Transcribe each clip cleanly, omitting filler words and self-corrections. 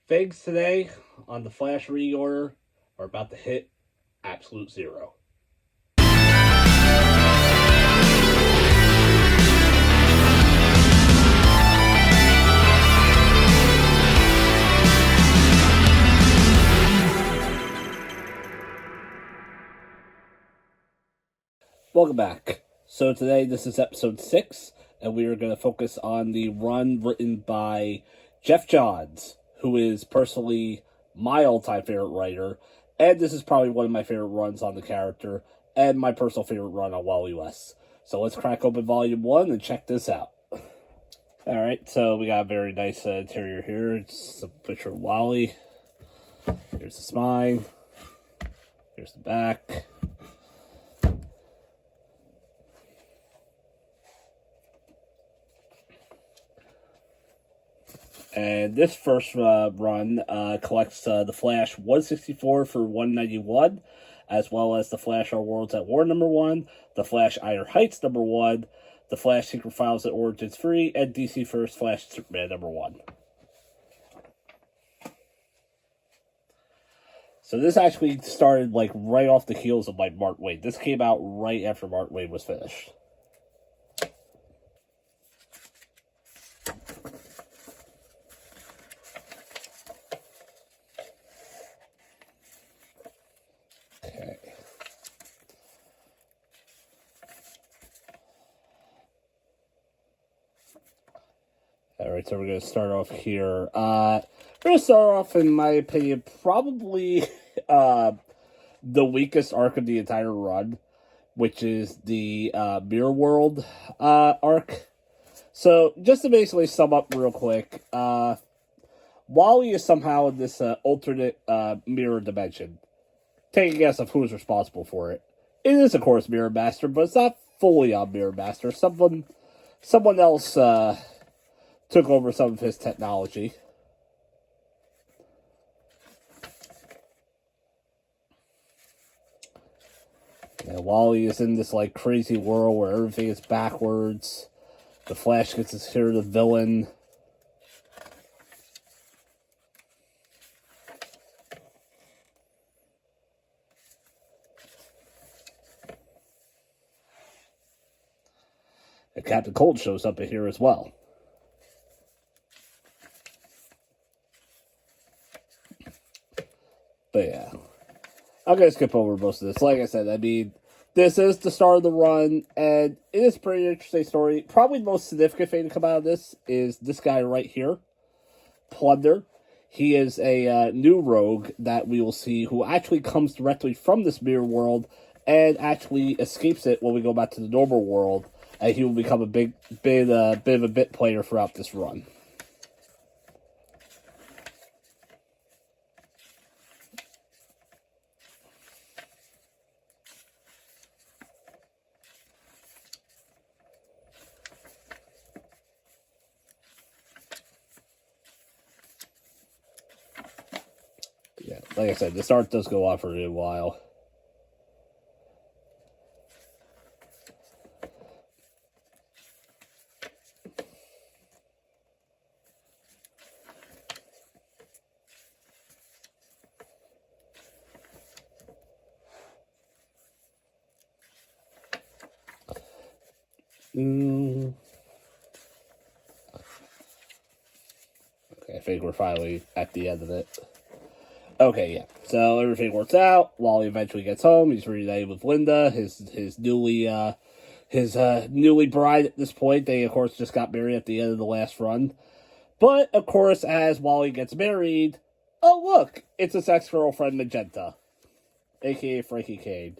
Figs today on the Flash reorder are about to hit absolute zero. Welcome back. So today this is episode 6, and we are going to focus on the run written by Geoff Johns, who is personally my all-time favorite writer, and this is probably one of my favorite runs on the character, and my personal favorite run on Wally West. So let's crack open volume 1 and check this out. Alright, so we got a very nice interior here. It's a picture of Wally. Here's the spine. Here's the back. And this first run collects the Flash 164 for 191, as well as the Flash Our Worlds at War #1, the Flash Iron Heights #1, the Flash Secret Files at Origins 3, and DC First Flash Superman #1. So this actually started like right off the heels of like Mark Waid. This came out right after Mark Waid was finished. Alright, so we're going to start off here. We're going to start off, in my opinion, probably the weakest arc of the entire run, which is the Mirror World arc. So, just to basically sum up real quick, Wally is somehow in this alternate mirror dimension. Take a guess of who's responsible for it. It is, of course, Mirror Master, but it's not fully on Mirror Master. Someone else took over some of his technology. And Wally is in this like crazy world where everything is backwards. The Flash gets to hear the villain. And Captain Cold shows up in here as well. But yeah, I'm going to skip over most of this. Like I said, I mean, this is the start of the run, and it is a pretty interesting story. Probably the most significant thing to come out of this is this guy right here, Plunder. He is a new rogue that we will see who actually comes directly from this mirror world and actually escapes it when we go back to the normal world, and he will become a bit of a bit player throughout this run. Yeah, like I said, this art does go on for a while. Okay, I think we're finally at the end of it. Okay, yeah. So everything works out. Wally eventually gets home. He's reunited with Linda, his newly bride at this point. They of course just got married at the end of the last run. But of course, as Wally gets married, oh look, it's his ex-girlfriend Magenta, aka Frankie Kane.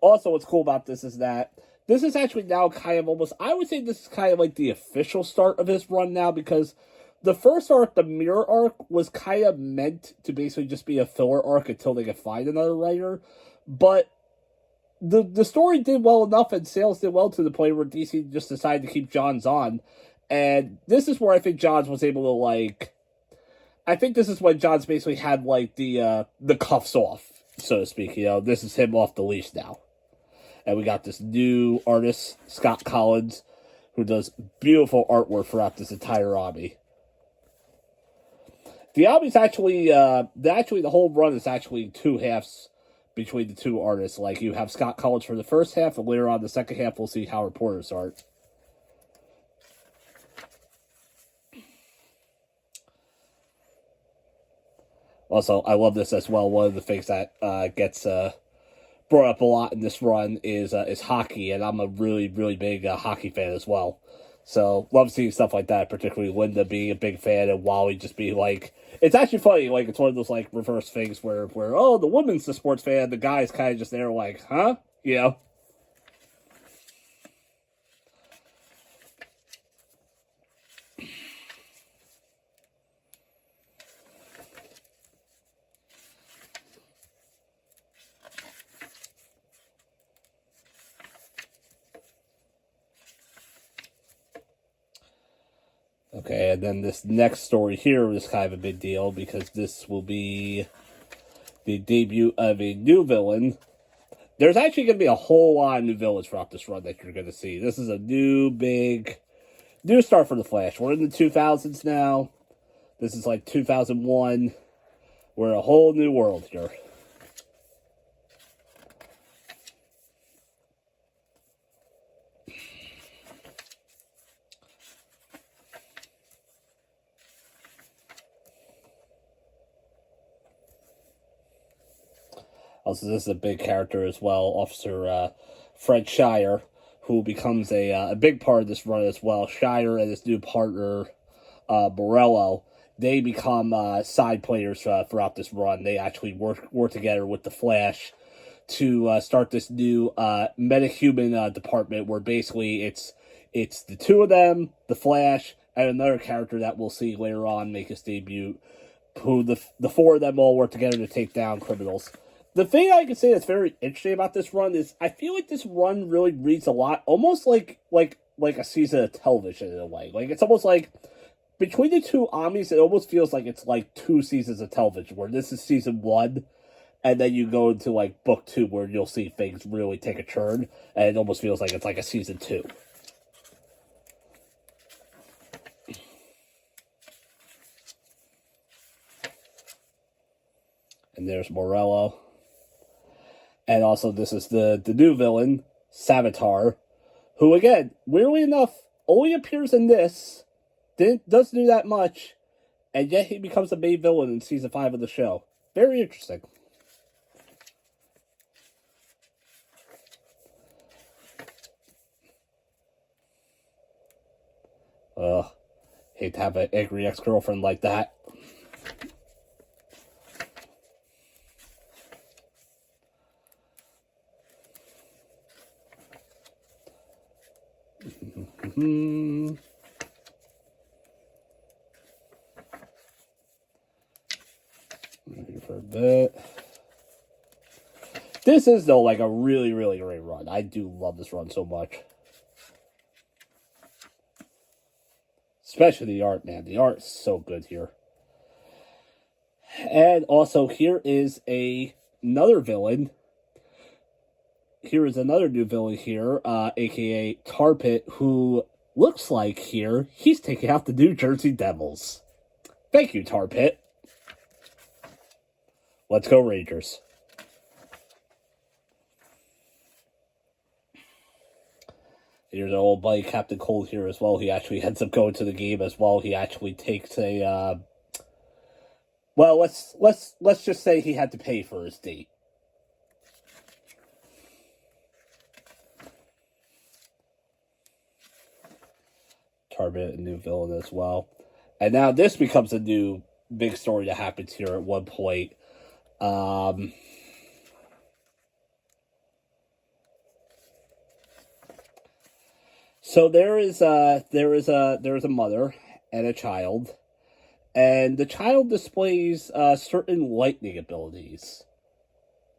Also, what's cool about this is that this is actually now kind of almost, I would say this is kind of like the official start of his run now, because the first arc, the Mirror arc, was kind of meant to basically just be a filler arc until they could find another writer. But the story did well enough and sales did well to the point where DC just decided to keep Johns on. And this is where I think Johns was able to, like, I think this is when Johns basically had, like, the cuffs off, so to speak. You know, this is him off the leash now. And we got this new artist, Scott Collins, who does beautiful artwork throughout this entire hobby. The album's actually, the whole run is actually two halves between the two artists. Like, you have Scott Collins for the first half, and later on the second half, we'll see Howard Porter's art. Also, I love this as well. One of the things that gets brought up a lot in this run is hockey, and I'm a really, really big hockey fan as well. So, love seeing stuff like that, particularly Linda being a big fan and Wally just being like... It's actually funny, like, it's one of those, like, reverse things where oh, the woman's the sports fan, the guy's kind of just there like, huh? You know? Okay, and then this next story here is kind of a big deal because this will be the debut of a new villain. There's actually going to be a whole lot of new villains throughout this run that you're going to see. This is a new start for the Flash. We're in the 2000s now. This is like 2001. We're in a whole new world here. Also, this is a big character as well, Officer Fred Shire, who becomes a big part of this run as well. Shire and his new partner, Morello, they become side players throughout this run. They actually work together with the Flash to start this new metahuman department where basically it's the two of them, the Flash, and another character that we'll see later on make his debut, who the four of them all work together to take down criminals. The thing I can say that's very interesting about this run is I feel like this run really reads a lot, almost like a season of television in a way. Like, it's almost like between the two Omnis, it almost feels like it's like two seasons of television, where this is season 1, and then you go into like book 2, where you'll see things really take a turn, and it almost feels like it's like a season 2. And there's Morello. And also, this is the new villain, Savitar, who, again, weirdly enough, only appears in this, doesn't do that much, and yet he becomes the main villain in season 5 of the show. Very interesting. Hate to have an angry ex-girlfriend like that. For a bit. This is, though, like a really, really great run. I do love this run so much. Especially the art, man. The art is so good here. And also, here is another villain. Here is another new villain here, a.k.a. Tar Pit, who looks like here he's taking out the New Jersey Devils. Thank you, Tar Pit. Let's go, Rangers. Here's our old buddy Captain Cold here as well. He actually ends up going to the game as well. He actually takes a well, let's just say he had to pay for his date. Tarbit, a new villain as well. And now this becomes a new big story that happens here at one point. So there is a mother and a child, and the child displays certain lightning abilities,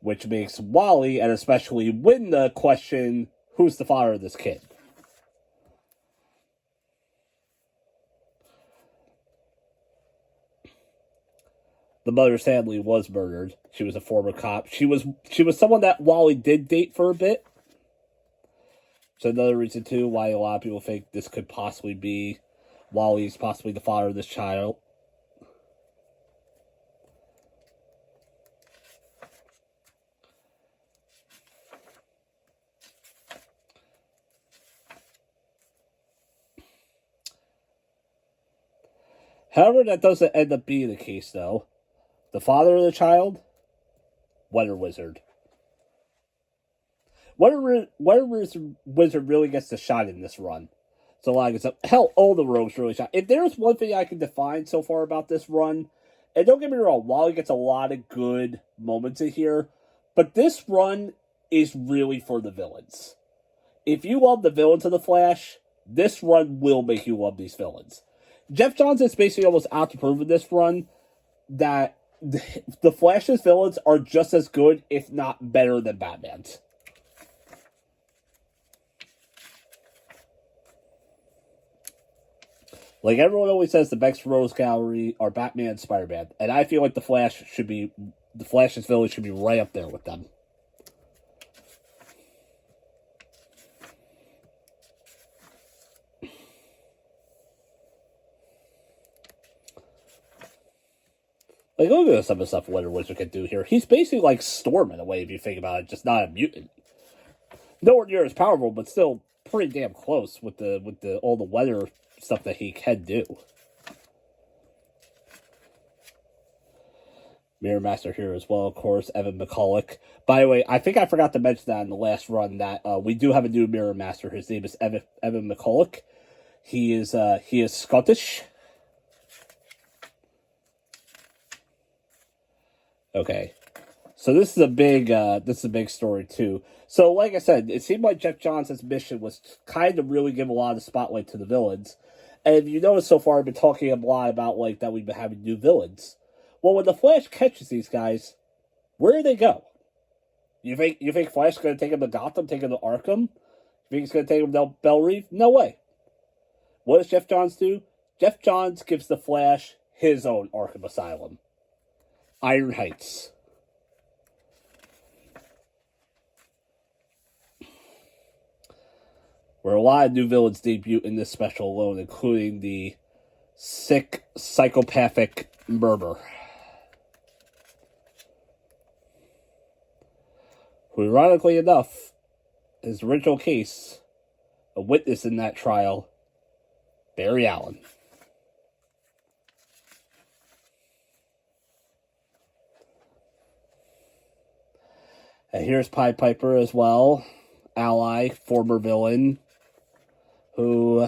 which makes Wally and especially Linda question who's the father of this kid. The mother sadly was murdered. She was a former cop. She was someone that Wally did date for a bit. So another reason too why a lot of people think this could possibly be Wally's possibly the father of this child. However, that doesn't end up being the case, though. The father of the child, Weather Wizard. Weather Wizard really gets the shine in this run. So, like, hell, all the rogues really shine. If there's one thing I can define so far about this run, and don't get me wrong, Wally gets a lot of good moments in here, but this run is really for the villains. If you love the villains of the Flash, this run will make you love these villains. Geoff Johns is basically almost out to prove in this run that the Flash's villains are just as good, if not better, than Batman's. Like, everyone always says the best Rose Gallery are Batman and Spider-Man, and I feel like the Flash's villains should be right up there with them. Like, look at some of the stuff Weather Wizard can do here. He's basically like Storm in a way, if you think about it, just not a mutant. Nowhere near as powerful, but still pretty damn close with all the weather stuff that he can do. Mirror Master here as well, of course, Evan McCulloch. By the way, I think I forgot to mention that in the last run that we do have a new Mirror Master. His name is Evan McCulloch. He is Scottish. Okay, so this is a big story too. So, like I said, it seemed like Geoff Johns' mission was kind of really give a lot of spotlight to the villains. And if you notice so far, I've been talking a lot about like that we've been having new villains. Well, when the Flash catches these guys, where do they go? You think Flash is going to take him to Gotham, take him to Arkham? You think he's going to take him to Belle Reve? No way. What does Geoff Johns do? Geoff Johns gives the Flash his own Arkham Asylum. Iron Heights. Where a lot of new villains debut in this special alone, including the sick, psychopathic Murmur, who, ironically enough, his original case, a witness in that trial, Barry Allen. And here's Pied Piper as well, ally, former villain, who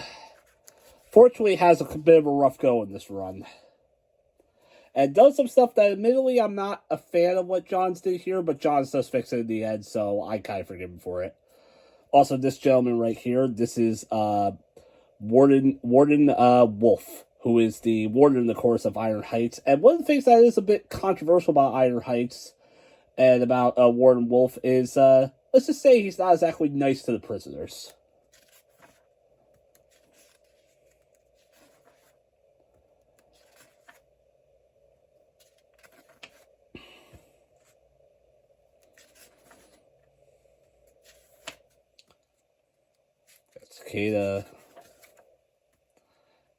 fortunately has a bit of a rough go in this run. And does some stuff that, admittedly, I'm not a fan of what Johns did here, but Johns does fix it in the end, so I kind of forgive him for it. Also, this gentleman right here, this is Warden Wolf, who is the warden, of course, of Iron Heights. And one of the things that is a bit controversial about Iron Heights and about Warden Wolf is, let's just say he's not exactly nice to the prisoners. That's Cicada.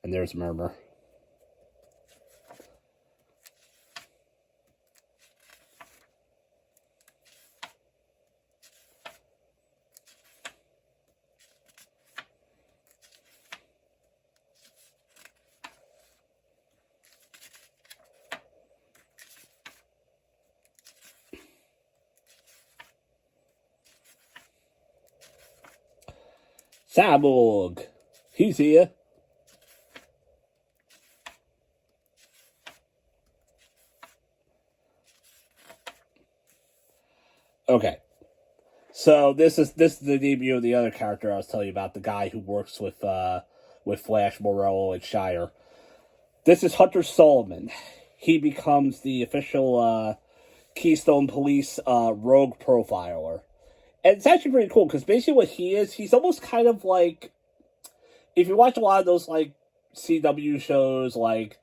And there's Murmur. Cyborg. He's here. Okay. So this is the debut of the other character I was telling you about, the guy who works with Flash, Morello, and Shire. This is Hunter Solomon. He becomes the official Keystone Police rogue profiler. And it's actually pretty cool, because basically what he is, he's almost kind of like, if you watch a lot of those, like, CW shows, like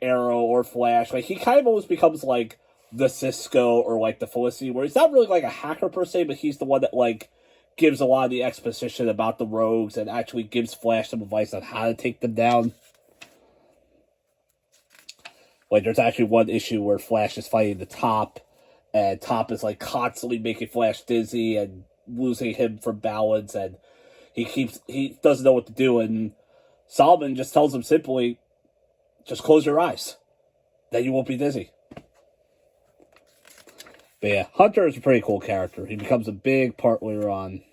Arrow or Flash, like, he kind of almost becomes, like, the Cisco or, like, the Felicity, where he's not really, like, a hacker per se, but he's the one that, like, gives a lot of the exposition about the rogues and actually gives Flash some advice on how to take them down. Like, there's actually one issue where Flash is fighting the Top, and Top is, like, constantly making Flash dizzy and losing him from balance, and he doesn't know what to do, and Solomon just tells him simply, Just close your eyes. Then you won't be dizzy. But yeah, Hunter is a pretty cool character. He becomes a big part later on.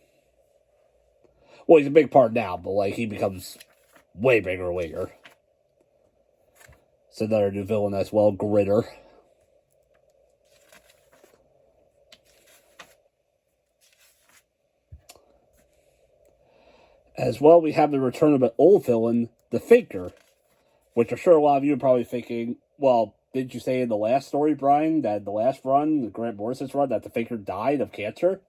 Well, he's a big part now, but like he becomes way bigger later. It's another new villain as well, Gritter. As well, we have the return of an old villain, the Faker, which I'm sure a lot of you are probably thinking, well, did you say in the last story, Brian, that the last run, the Grant Morrison's run, that the Faker died of cancer?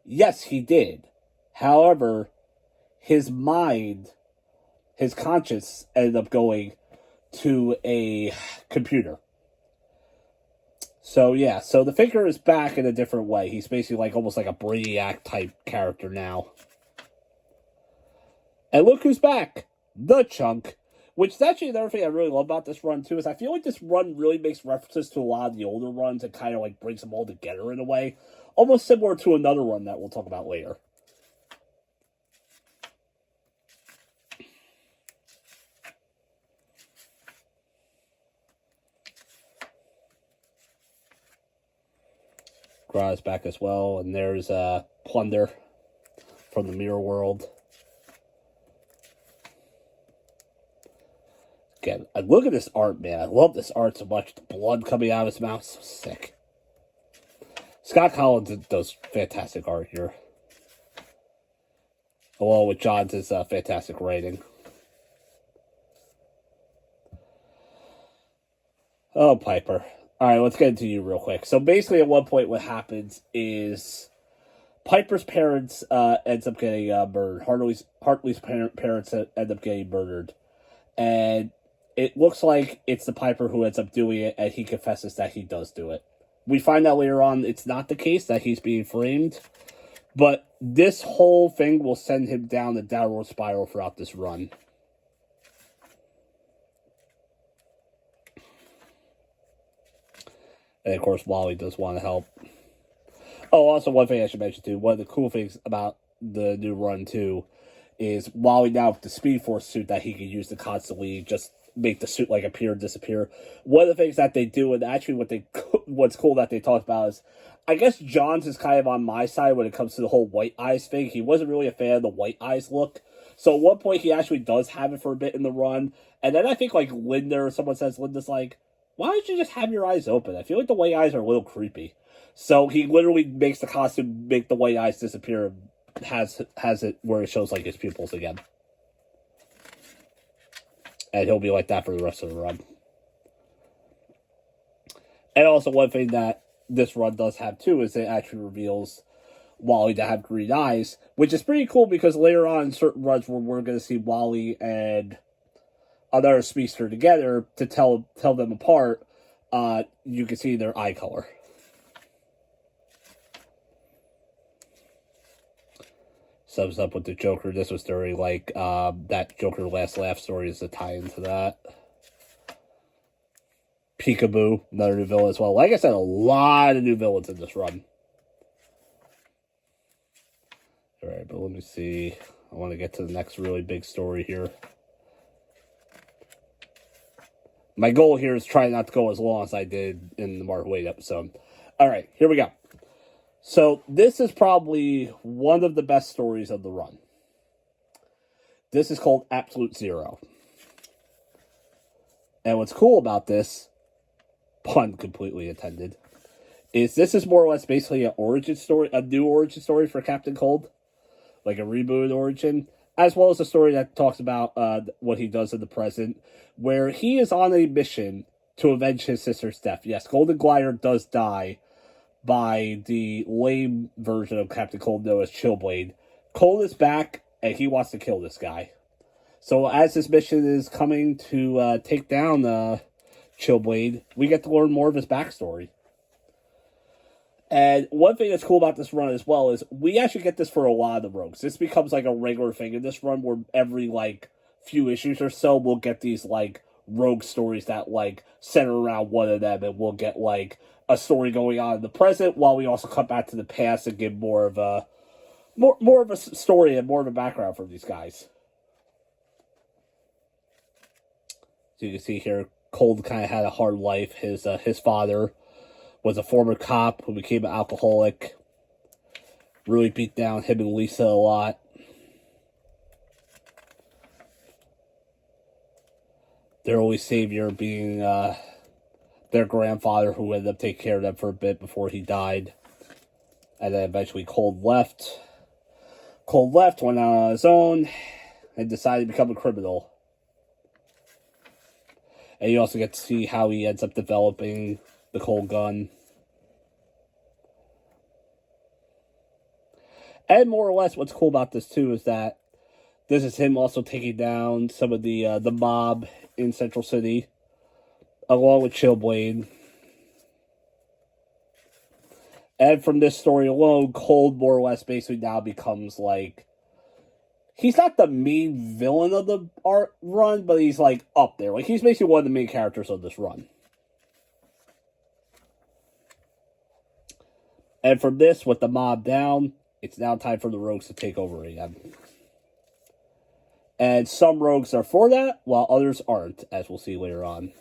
Yes, he did. However, his mind, his conscience ended up going to a computer. So, yeah, so the Faker is back in a different way. He's basically like almost like a Brainiac type character now. And look who's back! The Chunk. Which is actually another thing I really love about this run, too, is I feel like this run really makes references to a lot of the older runs and kind of, like, brings them all together in a way. Almost similar to another run that we'll talk about later. Gra's back as well, and there's Plunder from the Mirror World. Again, look at this art, man. I love this art so much. The blood coming out of his mouth, so sick. Scott Collins does fantastic art here. Along with Johns' fantastic writing. Oh, Piper. Alright, let's get into you real quick. So basically at one point what happens is Piper's parents ends up getting murdered. Hartley's parents end up getting murdered. And it looks like it's the Piper who ends up doing it, and he confesses that he does do it. We find out later on it's not the case, that he's being framed. But this whole thing will send him down the downward spiral throughout this run. And of course, Wally does want to help. Oh, also one thing I should mention too, one of the cool things about the new run too, is Wally now with the Speed Force suit that he can use to constantly just make the suit like appear and disappear. One of the things that they do, and actually what's cool that they talked about is, I guess Johns is kind of on my side when it comes to the whole white eyes thing. He wasn't really a fan of the white eyes look. So at one point he actually does have it for a bit in the run. And then I think like Linda or someone says, Linda's like, why don't you just have your eyes open? I feel like the white eyes are a little creepy. So he literally makes the costume make the white eyes disappear and has it where it shows like his pupils again. And he'll be like that for the rest of the run. And also one thing that this run does have too is it actually reveals Wally to have green eyes, which is pretty cool because later on in certain runs where we're going to see Wally and another speedster together to tell them apart, you can see their eye color. Sums up with the Joker. This was during like that Joker Last Laugh story is a tie into that. Peekaboo, another new villain as well. Like I said, a lot of new villains in this run. Alright, but let me see. I want to get to the next really big story here. My goal here is try not to go as long as I did in the Mark Waid episode. Alright, here we go. So, this is probably one of the best stories of the run. This is called Absolute Zero. And what's cool about this, pun completely intended, is this is more or less basically an origin story, a new origin story for Captain Cold. Like a rebooted origin. As well as a story that talks about what he does in the present, where he is on a mission to avenge his sister's death. Yes, Golden Glider does die by the lame version of Captain Cold known as Chillblade. Cold is back, and he wants to kill this guy. So as this mission is coming to take down Chillblade, we get to learn more of his backstory. And one thing that's cool about this run as well is we actually get this for a lot of the rogues. This becomes like a regular thing in this run where every like few issues or so we'll get these like rogue stories that like center around one of them, and we'll get like a story going on in the present while we also come back to the past and give more of a story and more of a background for these guys. So you can see here, Cold kind of had a hard life. His father was a former cop who became an alcoholic. Really beat down him and Lisa a lot. Their only savior being their grandfather, who ended up taking care of them for a bit before he died. And then eventually Cold left. Cold left, went out on his own, and decided to become a criminal. And you also get to see how he ends up developing the Cold gun. And more or less, what's cool about this too is that this is him also taking down some of the mob in Central City, along with Chillblade. And from this story alone, Cold more or less basically now becomes like, he's not the main villain of the art run, but he's like up there. Like, he's basically one of the main characters of this run. And from this, with the mob down, it's now time for the rogues to take over again. And some rogues are for that, while others aren't, as we'll see later on.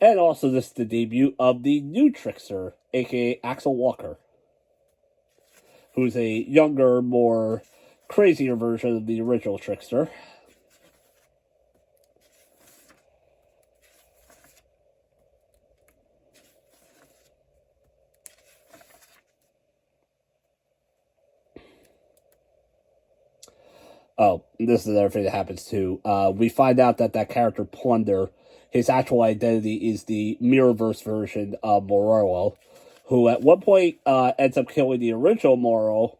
And also, this is the debut of the new Trickster, aka Axel Walker, who's a younger, more crazier version of the original Trickster. Oh, this is another thing that happens too. We find out that character Plunder, his actual identity is the Mirrorverse version of Morello, who at one point ends up killing the original Morello,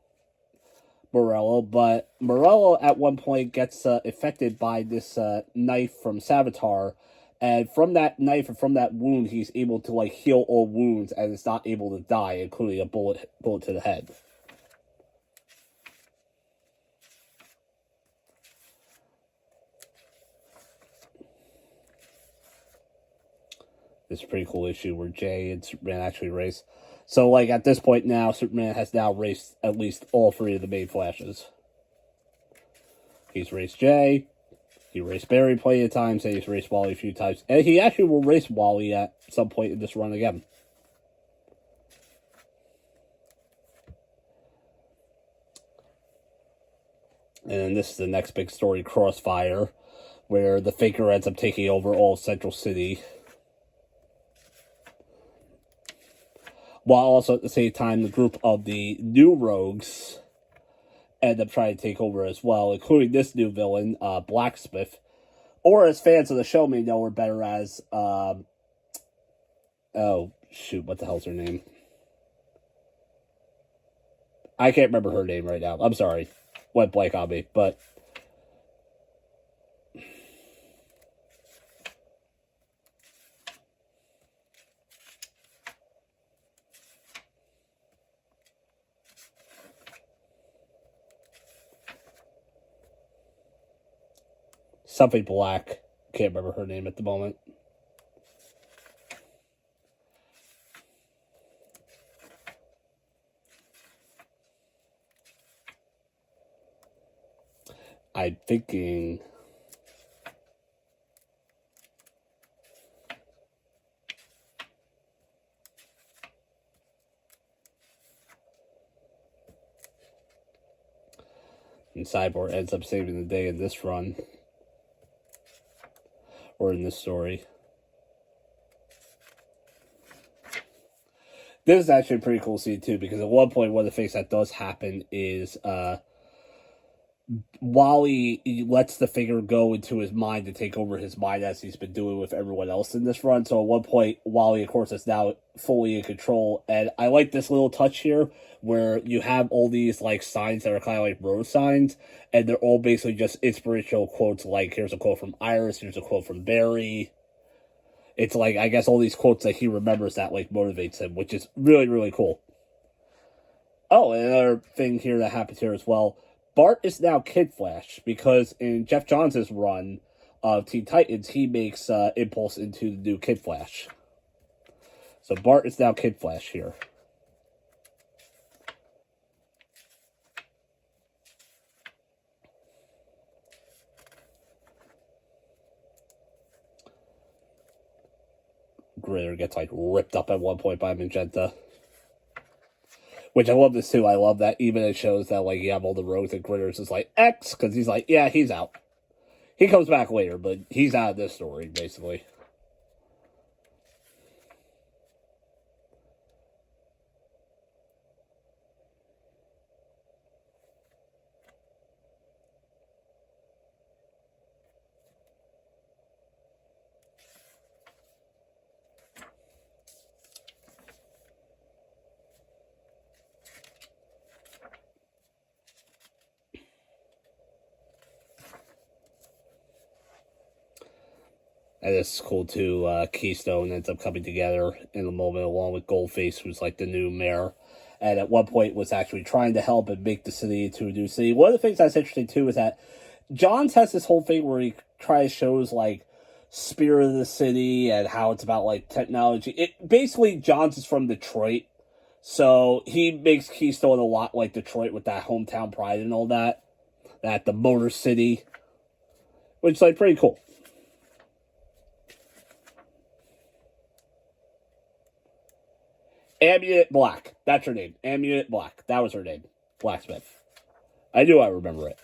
but Morello at one point gets affected by this knife from Savitar, and from that knife and from that wound, he's able to like heal all wounds and is not able to die, including a bullet to the head. This pretty cool issue where Jay and Superman actually race. So, like, at this point now, Superman has now raced at least all three of the main Flashes. He's raced Jay, he raced Barry plenty of times, and he's raced Wally a few times. And he actually will race Wally at some point in this run again. And this is the next big story, Crossfire, where the Faker ends up taking over all of Central City, while also at the same time the group of the new rogues end up trying to take over as well, including this new villain, Blacksmith, or as fans of the show may know her better as, oh shoot, what the hell's her name? I can't remember her name right now. I'm sorry. Went blank on me, but something Black. Can't remember her name at the moment. I'm thinking... And Cyborg ends up saving the day in this run. Or in this story. This is actually a pretty cool scene too, because at one point, one of the things that does happen is Wally lets the Figure go into his mind to take over his mind, as he's been doing with everyone else in this run. So at one point, Wally, of course, is now fully in control. And I like this little touch here, where you have all these like signs that are kind of like road signs, and they're all basically just inspirational quotes. Like, here's a quote from Iris, here's a quote from Barry. It's like, I guess, all these quotes that he remembers that like motivates him, which is really, really cool. Oh, and another thing here that happens here as well. Bart is now Kid Flash, because in Geoff Johns' run of Teen Titans, he makes Impulse into the new Kid Flash. So Bart is now Kid Flash here. Gritter gets, like, ripped up at one point by Magenta. Which I love this, too. I love that even it shows that, like, you have all the rogues and Gritter's is like, X, because he's like, yeah, he's out. He comes back later, but he's out of this story, basically. And this is cool, too. Keystone ends up coming together in the moment along with Goldface, who's like the new mayor. And at one point was actually trying to help and make the city into a new city. One of the things that's interesting, too, is that Johns has this whole thing where he tries shows like Spirit of the City and how it's about like technology. Basically, Johns is from Detroit. So he makes Keystone a lot like Detroit with that hometown pride and all that. That the Motor City. Which is like pretty cool. Amulet Black. That's her name. Amulet Black. That was her name. Blacksmith. I knew I remember it.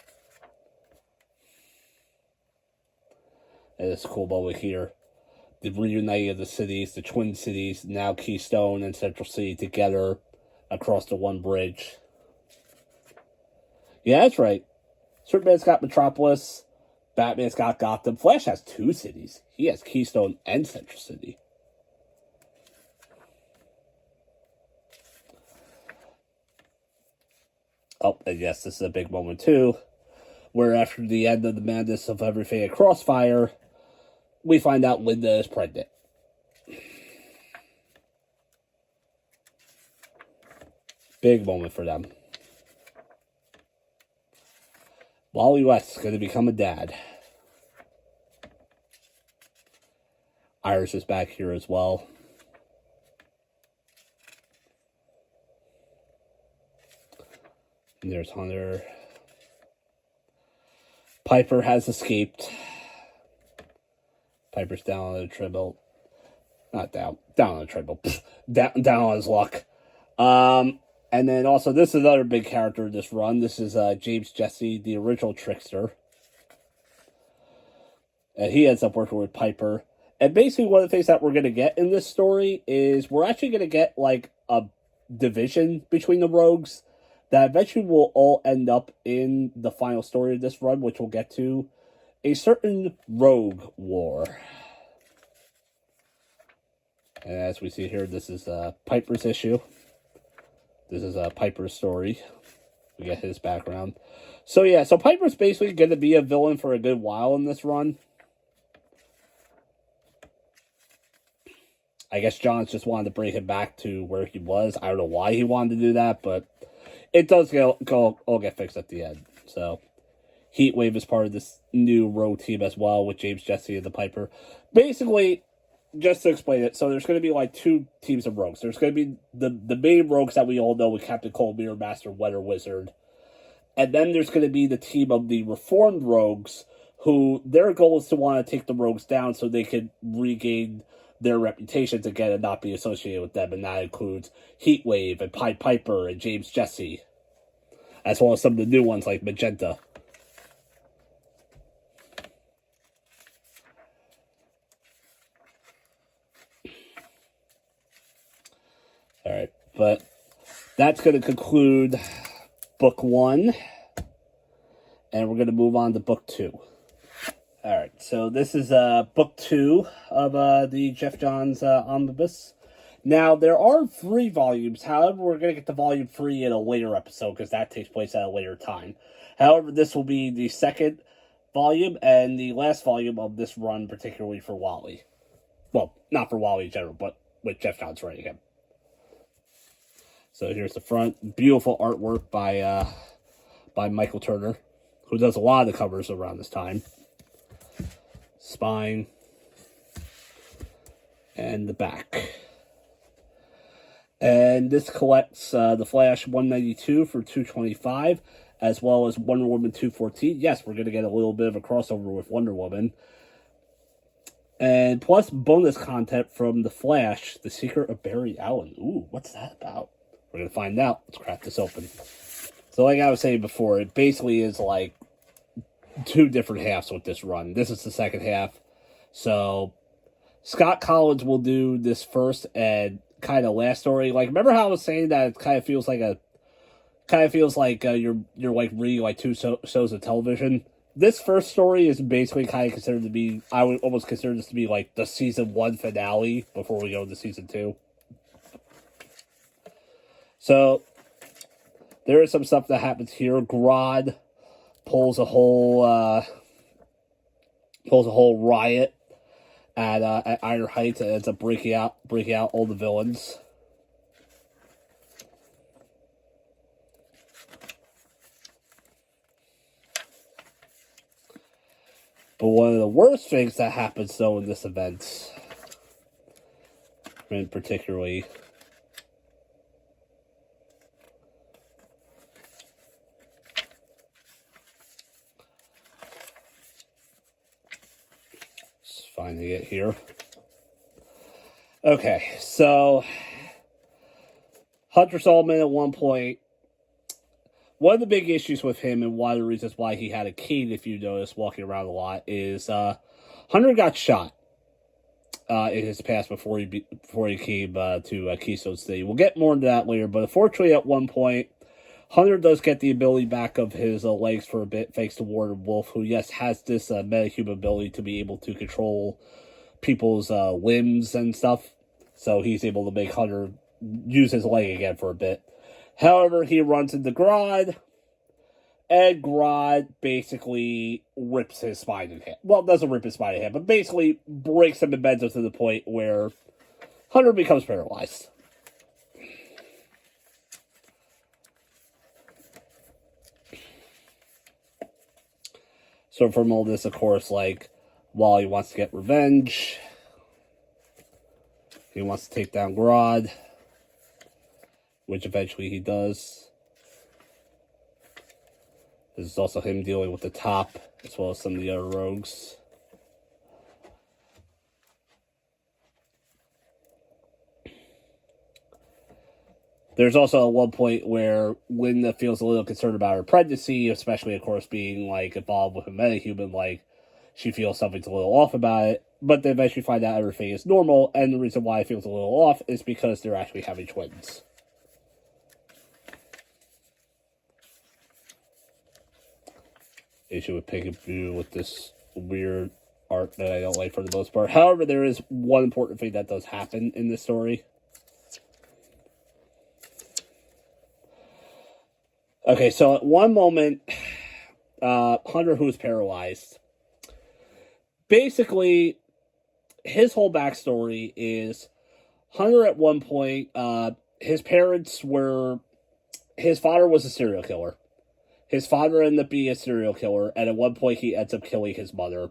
And this cool moment here. The reuniting of the cities, the Twin Cities, now Keystone and Central City together across the one bridge. Yeah, that's right. Superman's got Metropolis. Batman's got Gotham. Flash has two cities. He has Keystone and Central City. Oh, and yes, this is a big moment, too, where after the end of the madness of everything at Crossfire, we find out Linda is pregnant. Big moment for them. Wally West is going to become a dad. Iris is back here as well. And there's Hunter. Piper has escaped. Piper's down on the treadmill. Not down. Down on the treadmill. down on his luck. And then also, this is another big character in this run. This is James Jesse, the original Trickster. And he ends up working with Piper. And basically, one of the things that we're going to get in this story is we're actually going to get, like, a division between the rogues that eventually will all end up in the final story of this run, which we'll get to. A certain rogue war. And as we see here, this is Piper's issue. This is Piper's story. We get his background. So yeah, so Piper's basically going to be a villain for a good while in this run. I guess Johns just wanted to bring him back to where he was. I don't know why he wanted to do that, but it does all get fixed at the end. So Heatwave is part of this new rogue team as well with James Jesse and the Piper. Basically, just to explain it, so there's going to be like two teams of rogues. There's going to be the main rogues that we all know with Captain Cold, Mirror Master, Weather Wizard. And then there's going to be the team of the reformed rogues who their goal is to want to take the rogues down so they can regain their reputations again and not be associated with them. And that includes Heatwave and Pied Piper and James Jesse, as well as some of the new ones like Magenta. Alright, but that's going to conclude book 1. And we're going to move on to book 2. Alright, so this is book 2 of the Geoff Johns Omnibus. Now, there are 3 volumes. However, we're going to get to volume 3 in a later episode because that takes place at a later time. However, this will be the second volume and the last volume of this run, particularly for Wally. Well, not for Wally in general, but with Geoff Johns writing him. So here's the front. Beautiful artwork by Michael Turner, who does a lot of the covers around this time. Spine. And the back. And this collects the Flash 192 for $225, as well as Wonder Woman 214. Yes, we're going to get a little bit of a crossover with Wonder Woman. And plus bonus content from The Flash, The Secret of Barry Allen. Ooh, what's that about? We're going to find out. Let's crack this open. So like I was saying before, it basically is like 2 different halves with this run. This is the second half. So Scott Collins will do this first and kind of last story. Like, remember how I was saying that it kind of feels like you're like reading like 2 shows of television? This first story is basically kind of considered to be, I would almost consider this to be like the season 1 finale before we go into season 2. So there is some stuff that happens here. Grodd pulls a whole riot at Iron Heights and ends up breaking out all the villains. But one of the worst things that happens though in this event, and particularly, just finding it here. Okay, so Hunter Solomon at one point, one of the big issues with him and one of the reasons why he had a cane, if you notice, walking around a lot, is Hunter got shot in his past before he came to Keystone City. We'll get more into that later, but unfortunately at one point, Hunter does get the ability back of his legs for a bit, thanks to Warden Wolf, who, yes, has this metahuman ability to be able to control people's limbs and stuff. So he's able to make Hunter use his leg again for a bit. However, he runs into Grodd, and Grodd basically rips his spine in half. Well, doesn't rip his spine in half, but basically breaks him and bends him to the point where Hunter becomes paralyzed. So from all this, of course, like, Wally wants to get revenge. He wants to take down Grodd, which eventually he does. This is also him dealing with the top, as well as some of the other rogues. There's also one point where Linda feels a little concerned about her pregnancy, especially, of course, being, like, involved with a metahuman. Like, she feels something's a little off about it, but they eventually find out everything is normal, and the reason why it feels a little off is because they're actually having twins. Issue with Pikachu with this weird art that I don't like for the most part. However, there is one important thing that does happen in this story. Okay, so at one moment, Hunter, who is paralyzed, basically, his whole backstory is Hunter at one point, his father was a serial killer. His father ended up being a serial killer, and at one point he ends up killing his mother.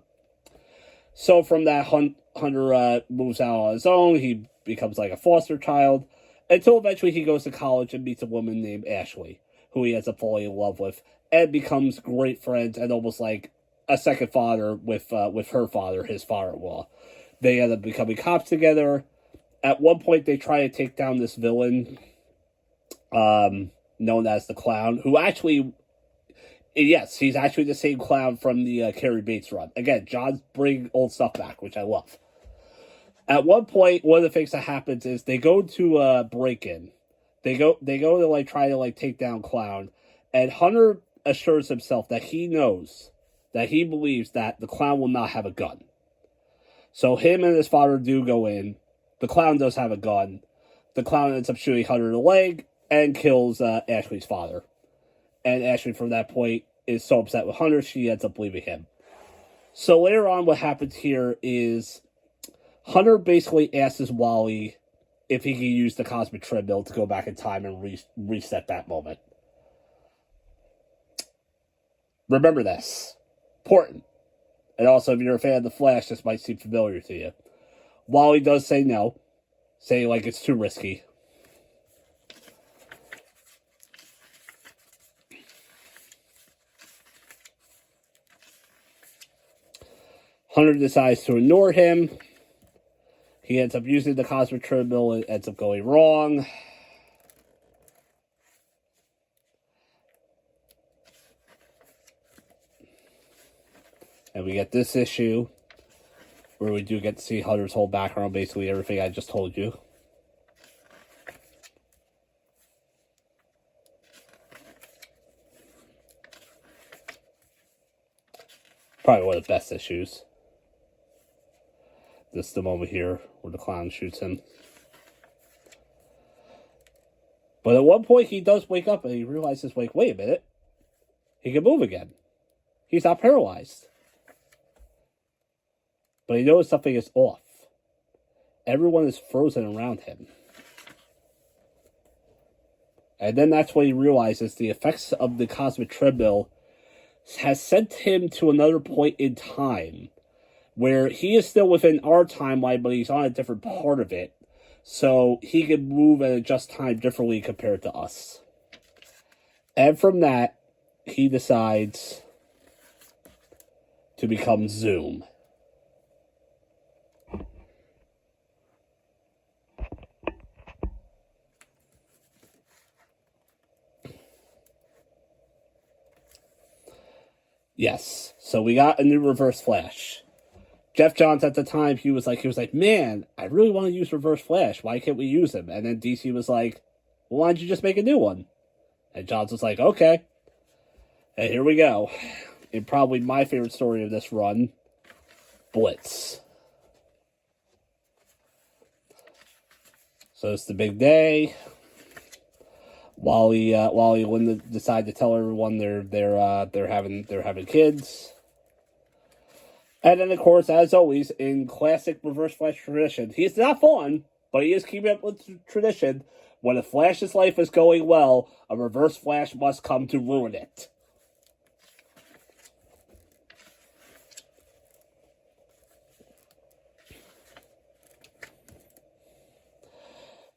So from that, Hunter moves out on his own. He becomes like a foster child, until eventually he goes to college and meets a woman named Ashley, who he ends up falling in love with, and becomes great friends and almost like a second father with her father, his father-in-law. They end up becoming cops together. At one point, they try to take down this villain, known as the Clown, who actually, yes, he's actually the same Clown from the Carrie Bates run. Again, John's bringing old stuff back, which I love. At one point, one of the things that happens is they go to break in. They go to like try to like take down Clown, and Hunter assures himself that he believes that the Clown will not have a gun. So him and his father do go in. The Clown does have a gun. The Clown ends up shooting Hunter in the leg and kills Ashley's father. And Ashley, from that point, is so upset with Hunter, she ends up leaving him. So later on, what happens here is Hunter basically asks Wally if he can use the cosmic treadmill to go back in time and reset that moment. Remember this. Important. And also, if you're a fan of The Flash, this might seem familiar to you. Wally does say no, saying like it's too risky. Hunter decides to ignore him. He ends up using the cosmic treadmill. It ends up going wrong. And we get this issue where we do get to see Hunter's whole background, basically everything I just told you. Probably one of the best issues. This is the moment here where the clown shoots him. But at one point he does wake up and he realizes, like, wait a minute. He can move again. He's not paralyzed. But he knows something is off. Everyone is frozen around him. And then that's when he realizes the effects of the cosmic treadmill has sent him to another point in time where he is still within our timeline, but he's on a different part of it. So he can move and adjust time differently compared to us. And from that, he decides to become Zoom. Yes, so we got a new Reverse Flash. Geoff Johns at the time, he was like, man, I really want to use Reverse Flash. Why can't we use him? And then DC was like, well, why don't you just make a new one? And Johns was like, okay. And here we go. And probably my favorite story of this run, Blitz. So it's the big day. Wally and Linda decide to tell everyone they're having kids. And then, of course, as always, in classic Reverse Flash tradition, he's not fun, but he is keeping up with tradition. When a Flash's life is going well, a Reverse Flash must come to ruin it.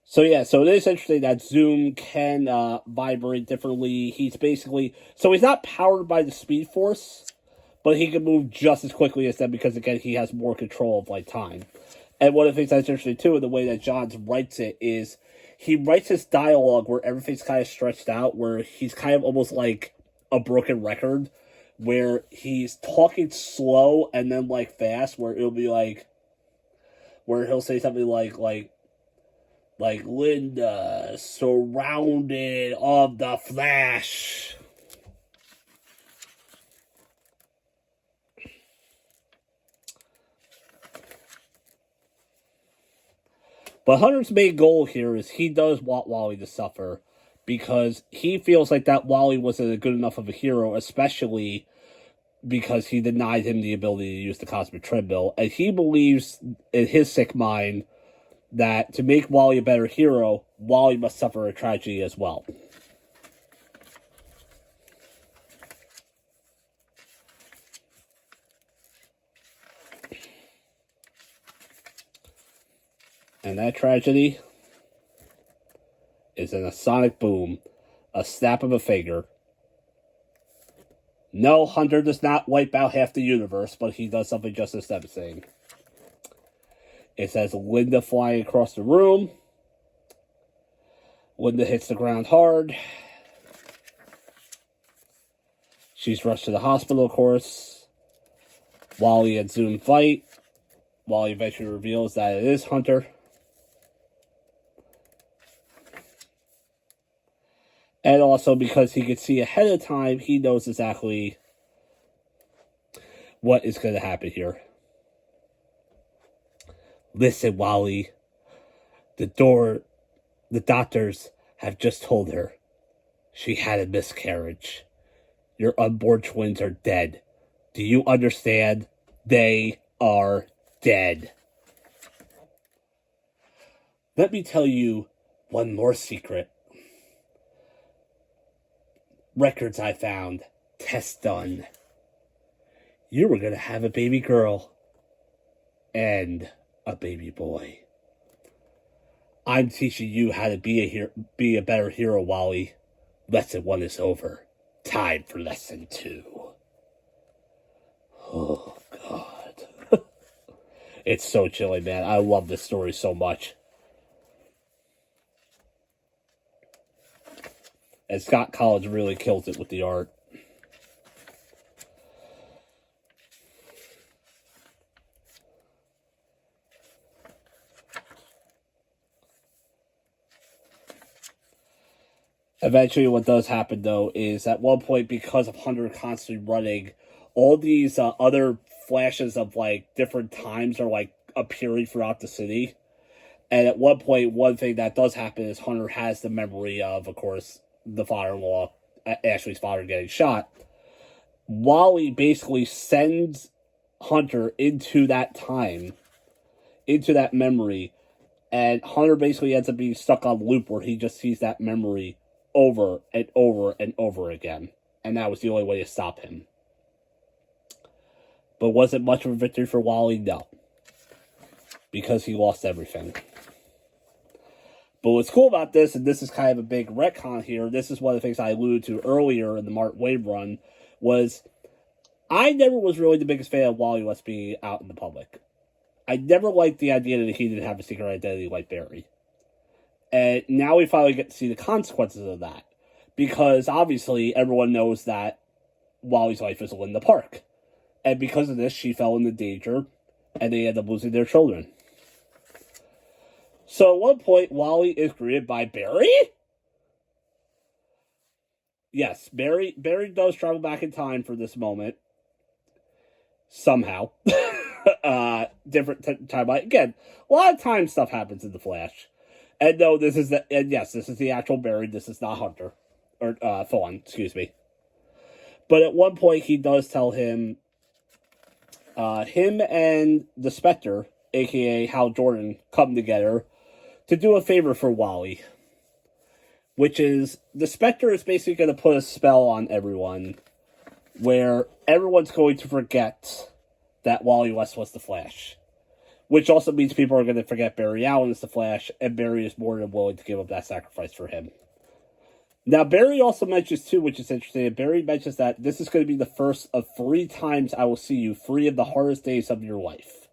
So yeah, so it is interesting that Zoom can vibrate differently. He's not powered by the Speed Force, but he can move just as quickly as them because, again, he has more control of, like, time. And one of the things that's interesting, too, in the way that Johns writes it is he writes his dialogue where everything's kind of stretched out, where he's kind of almost like a broken record, where he's talking slow and then, like, fast, where it'll be like, where he'll say something like Linda, surrounded of the Flash. But Hunter's main goal here is he does want Wally to suffer because he feels like that Wally wasn't good enough of a hero, especially because he denied him the ability to use the cosmic treadmill. And he believes in his sick mind that to make Wally a better hero, Wally must suffer a tragedy as well. And that tragedy is in a sonic boom, a snap of a finger. No, Hunter does not wipe out half the universe, but he does something just as devastating. It says Linda flying across the room. Linda hits the ground hard. She's rushed to the hospital, of course. Wally and Zoom fight. Wally eventually reveals that it is Hunter. And also because he could see ahead of time, he knows exactly what is going to happen here. Listen, Wally. The doctors have just told her she had a miscarriage. Your unborn twins are dead. Do you understand? They are dead. Let me tell you one more secret. Records I found. Tests done. You were going to have a baby girl. And a baby boy. I'm teaching you how to be a better hero, Wally. Lesson 1 is over. Time for lesson 2. Oh, God. It's so chilling, man. I love this story so much. And Scott Collins really kills it with the art. Eventually, what does happen, though, is at one point, because of Hunter constantly running, all these other flashes of, like, different times are, like, appearing throughout the city. And at one point, one thing that does happen is Hunter has the memory of course, the father-in-law, Ashley's father, getting shot. Wally basically sends Hunter into that time, into that memory, and Hunter basically ends up being stuck on loop where he just sees that memory over and over and over again. And that was the only way to stop him. But was it much of a victory for Wally? No. Because he lost everything. But what's cool about this, and this is kind of a big retcon here, this is one of the things I alluded to earlier in the Mark Waid run, was I never was really the biggest fan of Wally West being out in the public. I never liked the idea that he didn't have a secret identity like Barry. And now we finally get to see the consequences of that. Because obviously everyone knows that Wally's wife is Linda Park. And because of this, she fell into danger, and they end up losing their children. So at one point, Wally is greeted by Barry? Yes, Barry does travel back in time for this moment. Somehow. Different timeline. Again, a lot of time stuff happens in The Flash. And no, this is the actual Barry. This is not Hunter. Or, Thawne, excuse me. But at one point, he does tell him, him and the Spectre, a.k.a. Hal Jordan, come together to do a favor for Wally. Which is, the Spectre is basically going to put a spell on everyone where everyone's going to forget that Wally West was the Flash. Which also means people are going to forget Barry Allen is the Flash, and Barry is more than willing to give up that sacrifice for him. Now, Barry also mentions, too, which is interesting, Barry mentions that this is going to be the first of 3 times I will see you free of the hardest days of your life.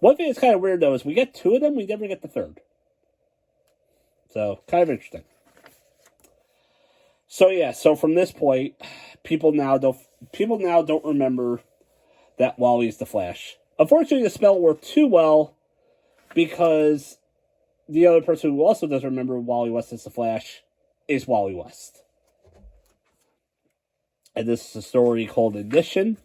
One thing that's kind of weird, though, is we get 2 of them, we never get the 3rd. So, kind of interesting. So, yeah, so from this point, people now don't remember that Wally is the Flash. Unfortunately, the spell worked too well, because the other person who also doesn't remember Wally West is the Flash is Wally West. And this is a story called Ignition,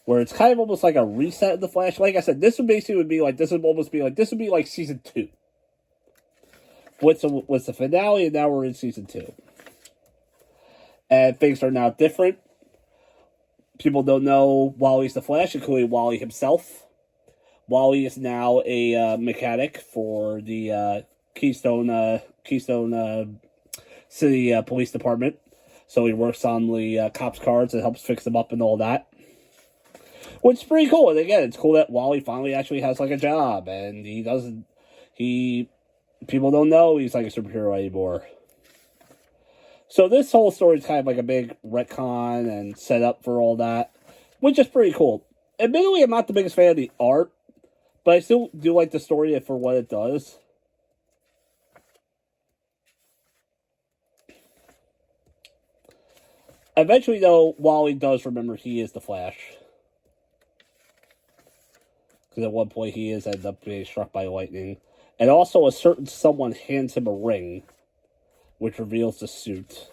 where it's kind of almost like a reset of the Flash. Like I said, this would be like season 2. Was the finale, and now we're in season 2. And things are now different. People don't know Wally's the Flash, including Wally himself. Wally is now a mechanic for the Keystone City Police Department. So he works on the cops' cars and helps fix them up and all that. Which is pretty cool. And again, it's cool that Wally finally actually has like a job. And people don't know he's like a superhero anymore. So this whole story is kind of like a big retcon and setup for all that, which is pretty cool. Admittedly, I'm not the biggest fan of the art, but I still do like the story for what it does. Eventually, though, Wally does remember he is the Flash. Because at one point he ends up being struck by lightning. And also a certain someone hands him a ring, which reveals the suit.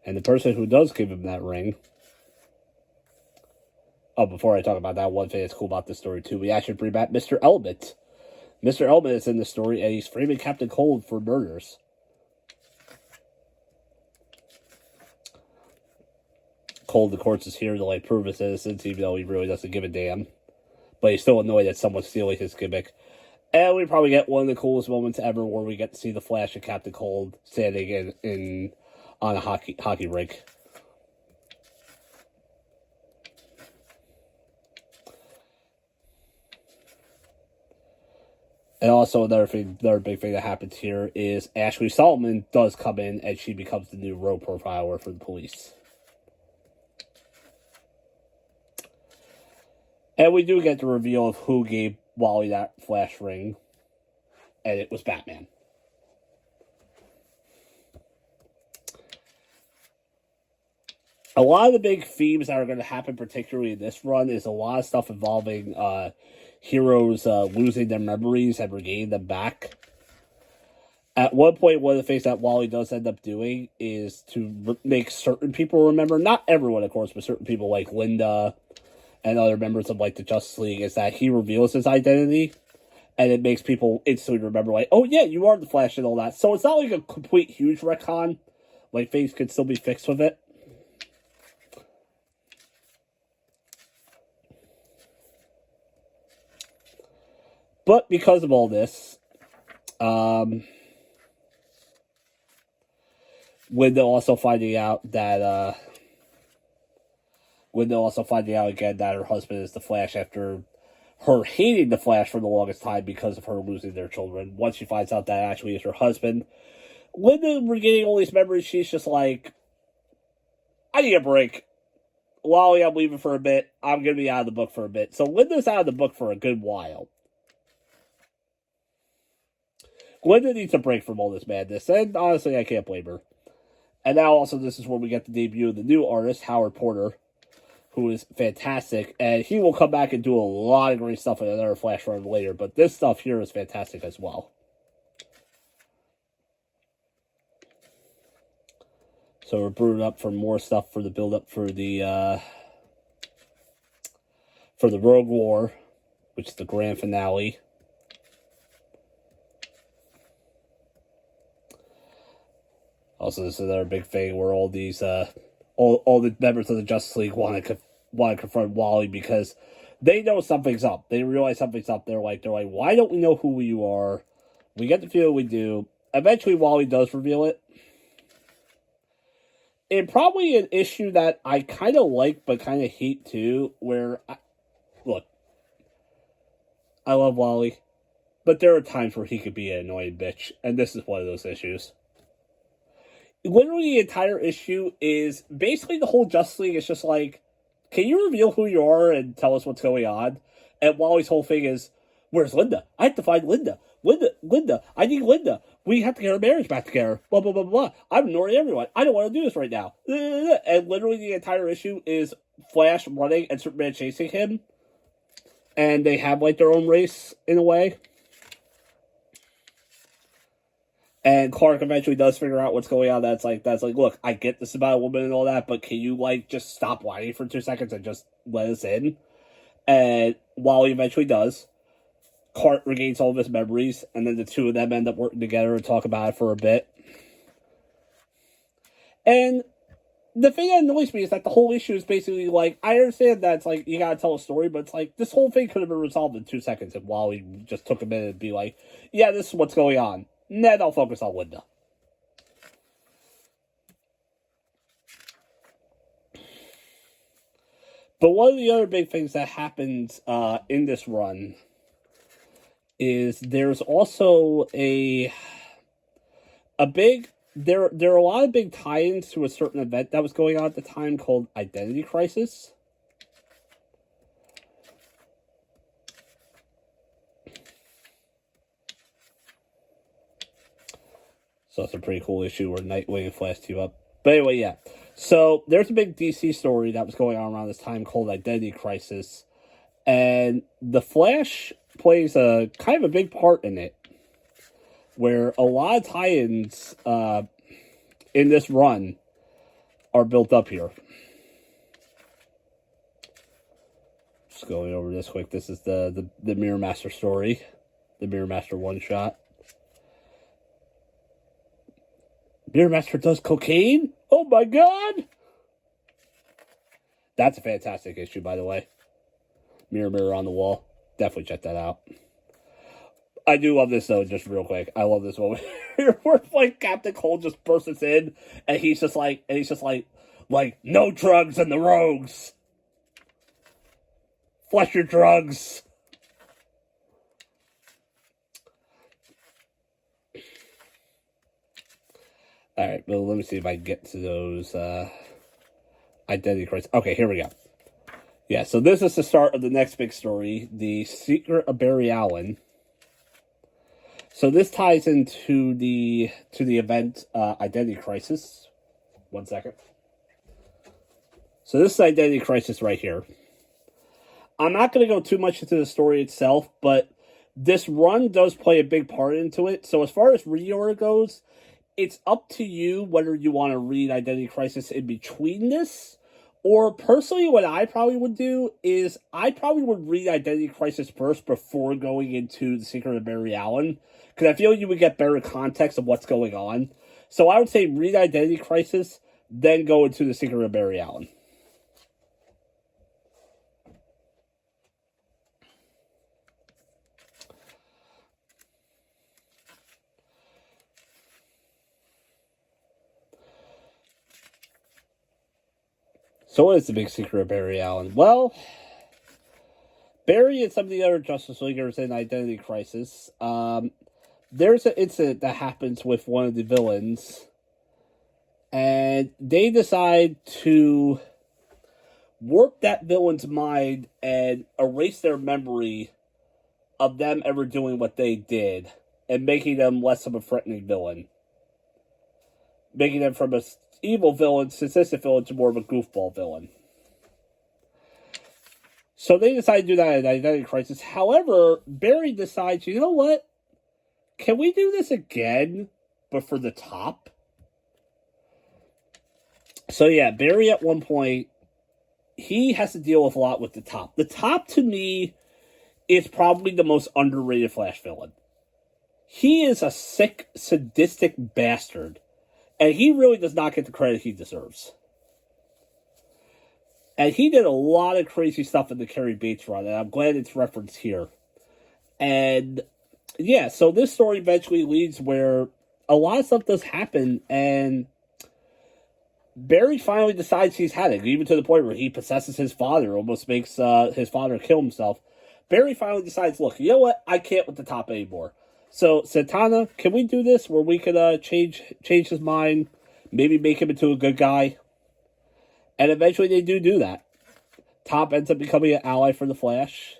And the person who does give him that ring... Oh, before I talk about that, one thing that's cool about this story, too, we actually bring back Mr. Element. Mr. Element is in the story, and he's framing Captain Cold for murders. Cold, of course, is here to, like, prove his innocence, even though he really doesn't give a damn. But he's still annoyed that someone's stealing his gimmick. And we probably get one of the coolest moments ever where we get to see the Flash and Captain Cold standing on a hockey rink. And also another big thing that happens here is Ashley Solomon does come in and she becomes the new road profiler for the police. And we do get the reveal of who gave Wally that flash ring. And it was Batman. A lot of the big themes that are going to happen, particularly in this run, is a lot of stuff involving heroes losing their memories and regaining them back. At one point, one of the things that Wally does end up doing is to make certain people remember, not everyone, of course, but certain people like Linda and other members of like the Justice League, is that he reveals his identity, and it makes people instantly remember, like, oh yeah, you are the Flash and all that. So it's not like a complete huge retcon. Like, things could still be fixed with it. But because of all this, Linda also finding out again that her husband is the Flash after her hating the Flash for the longest time because of her losing their children. Once she finds out that actually is her husband, Linda regaining all these memories, she's just like, I need a break. Wally, I'm leaving for a bit. I'm going to be out of the book for a bit. So Linda's out of the book for a good while. Linda needs a break from all this madness, and honestly, I can't blame her. And now also, this is where we get the debut of the new artist, Howard Porter, who is fantastic, and he will come back and do a lot of great stuff in another Flash run later, but this stuff here is fantastic as well. So we're brewing up for more stuff for the build-up for the Rogue War, which is the grand finale. Also, this is another big thing where all these, all the members of the Justice League want to confront Wally because they know something's up. They realize something's up. They're like, why don't we know who you are? We get the feeling we do. Eventually, Wally does reveal it. And probably an issue that I kind of like, but kind of hate too, look, I love Wally, but there are times where he could be an annoying bitch, and this is one of those issues. Literally, the entire issue is basically the whole Justice League is just like, can you reveal who you are and tell us what's going on? And Wally's whole thing is, where's Linda? I have to find Linda. Linda, I need Linda. We have to get our marriage back together. Blah, blah, blah, blah. I'm ignoring everyone. I don't want to do this right now. And literally the entire issue is Flash running and Superman chasing him. And they have, like, their own race, in a way. And Clark eventually does figure out what's going on. That's like, look, I get this about a woman and all that, but can you, like, just stop whining for 2 seconds and just let us in? And Wally eventually does. Clark regains all of his memories, and then the two of them end up working together and talk about it for a bit. And the thing that annoys me is that the whole issue is basically like, I understand that it's like, you gotta tell a story, but it's like, this whole thing could have been resolved in 2 seconds if Wally just took a minute and be like, yeah, this is what's going on. Then I'll focus on Linda. But one of the other big things that happens in this run is there's also there are a lot of big tie-ins to a certain event that was going on at the time called Identity Crisis. So it's a pretty cool issue where Nightwing and Flash team up. But anyway, yeah. So there's a big DC story that was going on around this time called Identity Crisis. And the Flash plays a kind of a big part in it. Where a lot of tie-ins in this run are built up here. Just going over this quick. This is the Mirror Master story. The Mirror Master one-shot. Mirror Master does cocaine? Oh my god! That's a fantastic issue, by the way. Mirror, mirror on the wall. Definitely check that out. I do love this, though, just real quick. I love this moment where, like, Captain Cold just bursts in, and he's just like, no drugs in the rogues! Flush your drugs! Alright, well, let me see if I can get to those identity crisis. Okay, here we go. Yeah, so this is the start of the next big story, the Secret of Barry Allen. So this ties into the event Identity Crisis. 1 second. So this is Identity Crisis right here. I'm not going to go too much into the story itself, but this run does play a big part into it. So as far as reorder goes, it's up to you whether you want to read Identity Crisis in between this, or personally what I probably would do is I probably would read Identity Crisis first before going into The Secret of Barry Allen, because I feel you would get better context of what's going on. So I would say read Identity Crisis, then go into The Secret of Barry Allen. So what is the big secret of Barry Allen? Well, Barry and some of the other Justice Leaguers in Identity Crisis, there's an incident that happens with one of the villains, and they decide to warp that villain's mind and erase their memory of them ever doing what they did, and making them less of a threatening villain. Making them from a evil villain, sadistic villain, to more of a goofball villain. So they decide to do that in Identity Crisis. However, Barry decides, you know what? Can we do this again, but for the top? So yeah, Barry at one point, he has to deal with a lot with the top. The top, to me, is probably the most underrated Flash villain. He is a sick, sadistic bastard. And he really does not get the credit he deserves. And he did a lot of crazy stuff in the Carrie Bates run, and I'm glad it's referenced here. And, yeah, so this story eventually leads where a lot of stuff does happen, and Barry finally decides he's had it, even to the point where he possesses his father, almost makes his father kill himself. Barry finally decides, look, you know what? I can't with the top anymore. So, Satana, can we do this where we could change his mind, maybe make him into a good guy? And eventually they do that. Top ends up becoming an ally for the Flash,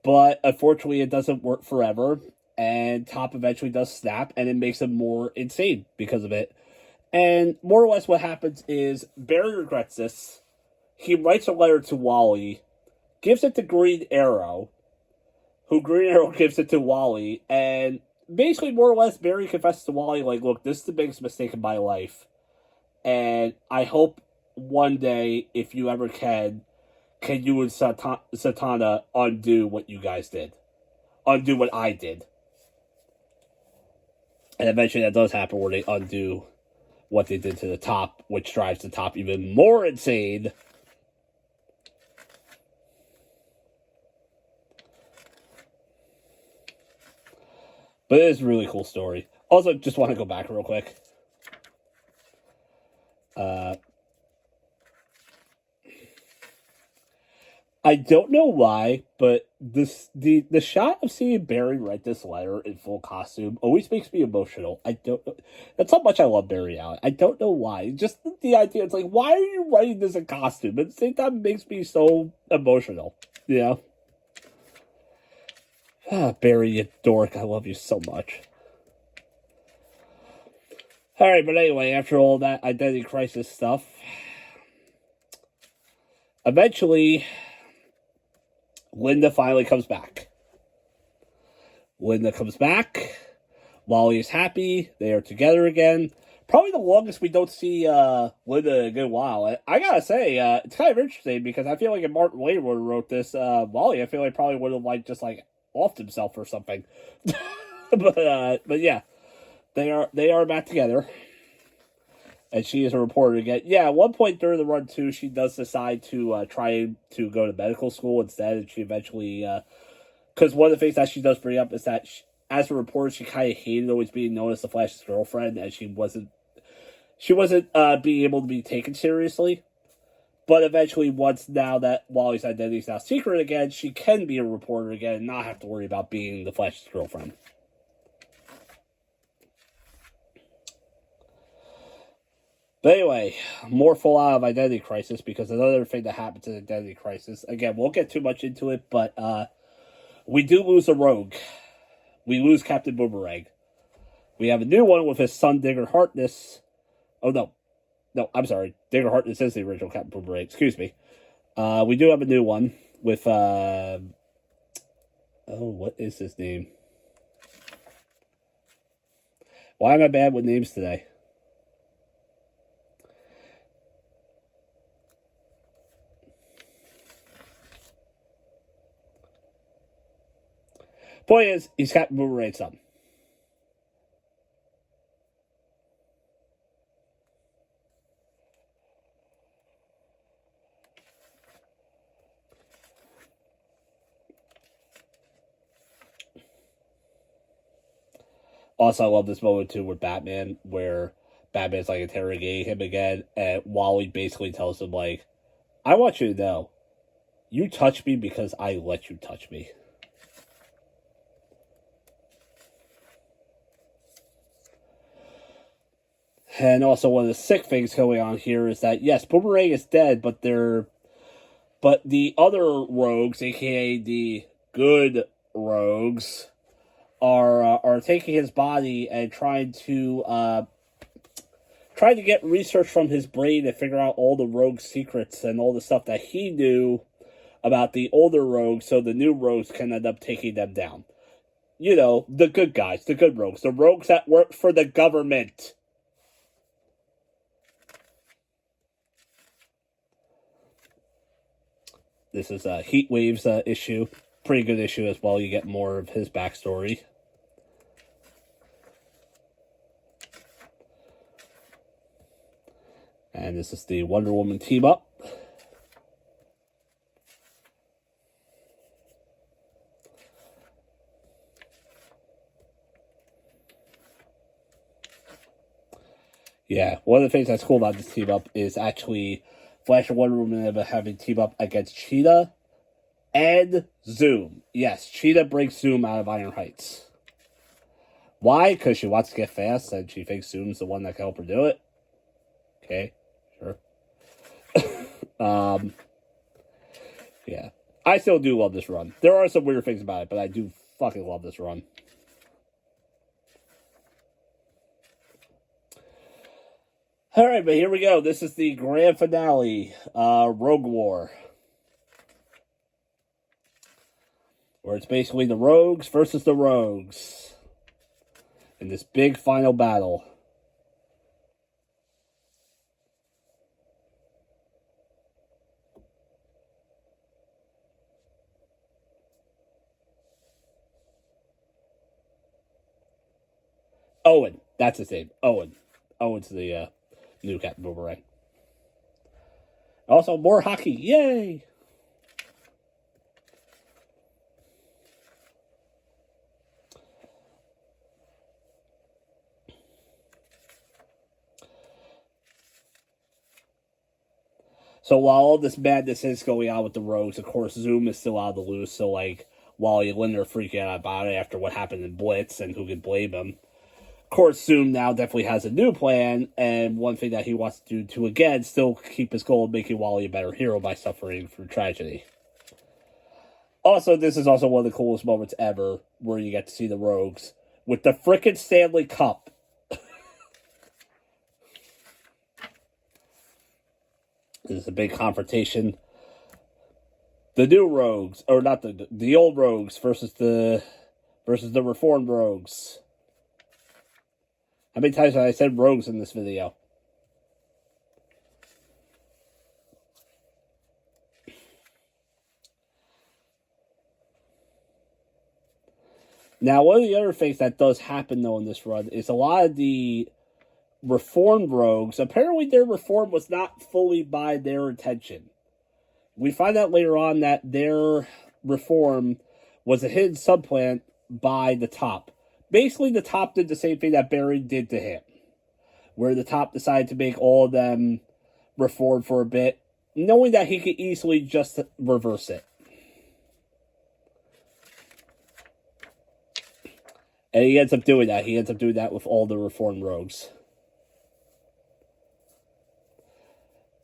but unfortunately it doesn't work forever, and Top eventually does snap, and it makes him more insane because of it. And more or less what happens is Barry regrets this. He writes a letter to Wally, gives it to Green Arrow, who Green Arrow gives it to Wally, and basically, more or less, Barry confesses to Wally, like, look, this is the biggest mistake in my life, and I hope one day, if you ever can you and Satana undo what you guys did. Undo what I did. And eventually that does happen, where they undo what they did to the top, which drives the top even more insane. But it is a really cool story. Also, just want to go back real quick. I don't know why, but the shot of seeing Barry write this letter in full costume always makes me emotional. I don't know. That's how much I love Barry Allen. I don't know why. Just the idea, it's like, why are you writing this in costume? At the same time, it makes me so emotional. You know? Ah, Barry, you dork. I love you so much. Alright, but anyway, after all that Identity Crisis stuff, eventually, Linda finally comes back. Linda comes back. Wally is happy. They are together again. Probably the longest we don't see Linda in a good while. I gotta say, it's kind of interesting, because I feel like if Martin Wade would have wrote this, Wally, I feel like probably would have just offed himself or something. but yeah, they are back together, and she is a reporter again. Yeah, at one point during the run too, she does decide to try to go to medical school instead, and she eventually, because one of the things that she does bring up is that as a reporter, she kind of hated always being known as the Flash's girlfriend, and she wasn't being able to be taken seriously. But eventually, now that Wally's identity is now secret again, she can be a reporter again and not have to worry about being the Flash's girlfriend. But anyway, more full out of Identity Crisis, because another thing that happens in Identity Crisis, again, won't get too much into it, but we do lose a rogue. We lose Captain Boomerang. We have a new one with his son, Digger Harkness. Oh, no. No, I'm sorry. Digger Harkness is the original Captain Boomerang. Excuse me. We do have a new one with, what is his name? Why am I bad with names today? Point is, he's Captain Boomerang's son. Also, I love this moment, too, with Batman, where Batman's, like, interrogating him again, and Wally basically tells him, like, I want you to know, you touch me because I let you touch me. And also, one of the sick things going on here is that, yes, Boomerang is dead, but the other rogues, aka the good rogues, are taking his body and trying to get research from his brain to figure out all the rogue secrets and all the stuff that he knew about the older rogues, so the new rogues can end up taking them down. You know, the good guys, the good rogues, the rogues that work for the government. This is Heatwave's issue. Pretty good issue as well. You get more of his backstory. And this is the Wonder Woman team up. Yeah, one of the things that's cool about this team up is actually Flash and Wonder Woman having team up against Cheetah and Zoom. Yes, Cheetah breaks Zoom out of Iron Heights. Why? Because she wants to get fast and she thinks Zoom's the one that can help her do it. Okay, sure. Yeah. I still do love this run. There are some weird things about it, but I do fucking love this run. Alright, but here we go. This is the grand finale, Rogue War. Where it's basically the rogues versus the rogues. In this big final battle. Owen. That's his name. Owen. Owen's the new Captain Boomerang. Also, more hockey. Yay! So while all this madness is going on with the rogues, of course, Zoom is still out of the loose. So, like, Wally and Linda are freaking out about it after what happened in Blitz, and who can blame him. Of course, Zoom now definitely has a new plan, and one thing that he wants to do to, again, still keep his goal of making Wally a better hero by suffering through tragedy. Also, this is also one of the coolest moments ever, where you get to see the rogues with the frickin' Stanley Cup. This is a big confrontation. The new rogues, or not the old rogues versus the reformed rogues. How many times have I said rogues in this video? Now, one of the other things that does happen, though, in this run is a lot of the reformed rogues, apparently their reform was not fully by their intention. We find out later on that their reform was a hidden subplan by the Top. Basically, the Top did the same thing that Barry did to him, where the Top decided to make all of them reform for a bit, knowing that he could easily just reverse it. And he ends up doing that. He ends up doing that with all the reformed rogues.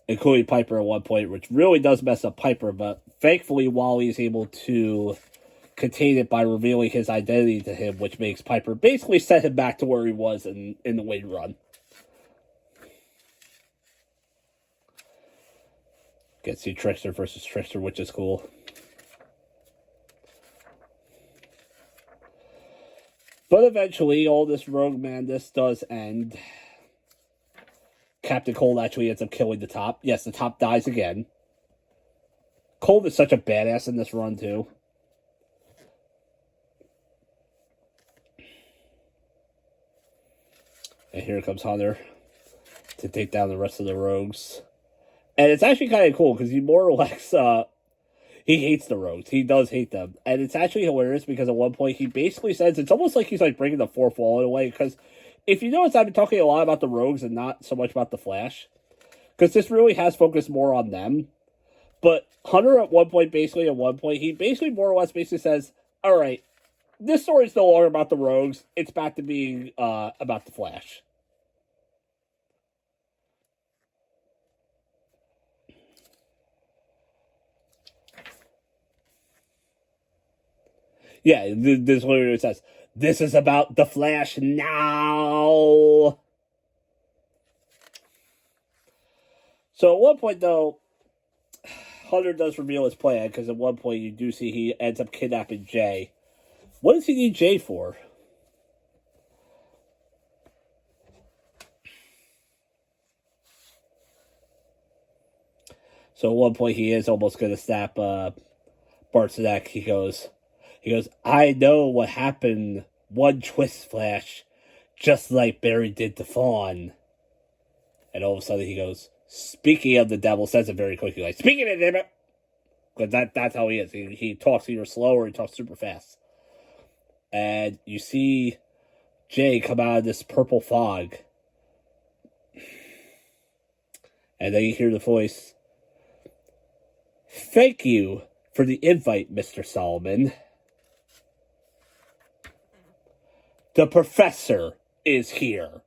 including Piper at one point, which really does mess up Piper, but thankfully Wally is able to contain it by revealing his identity to him, which makes Piper basically set him back to where he was in the wing run. Get to see Trickster versus Trickster, which is cool. But eventually, all this rogue madness does end. Captain Cold actually ends up killing the top. Yes, the top dies again. Cold is such a badass in this run, too. And here comes Hunter to take down the rest of the rogues. And it's actually kind of cool, because he more or less, he hates the rogues. He does hate them. And it's actually hilarious, because at one point, he basically says, it's almost like he's like breaking the fourth wall in a way, because if you notice, I've been talking a lot about the rogues and not so much about the Flash. Because this really has focused more on them. But Hunter at one point, he basically more or less says, alright, this story's no longer about the rogues. It's back to being about the Flash. Yeah, this literally says, this is about the Flash now. So at one point, though, Hunter does reveal his plan, because at one point you do see he ends up kidnapping Jay. What does he need Jay for? So at one point he is almost going to snap Bart's neck. He goes, I know what happened one twist Flash, just like Barry did to Fawn. And all of a sudden he goes, speaking of the devil, says it very quickly, like, speaking of it, because that's how he is. He talks either slow or he talks super fast. And you see Jay come out of this purple fog. And then you hear the voice, thank you for the invite, Mr. Solomon. The professor is here.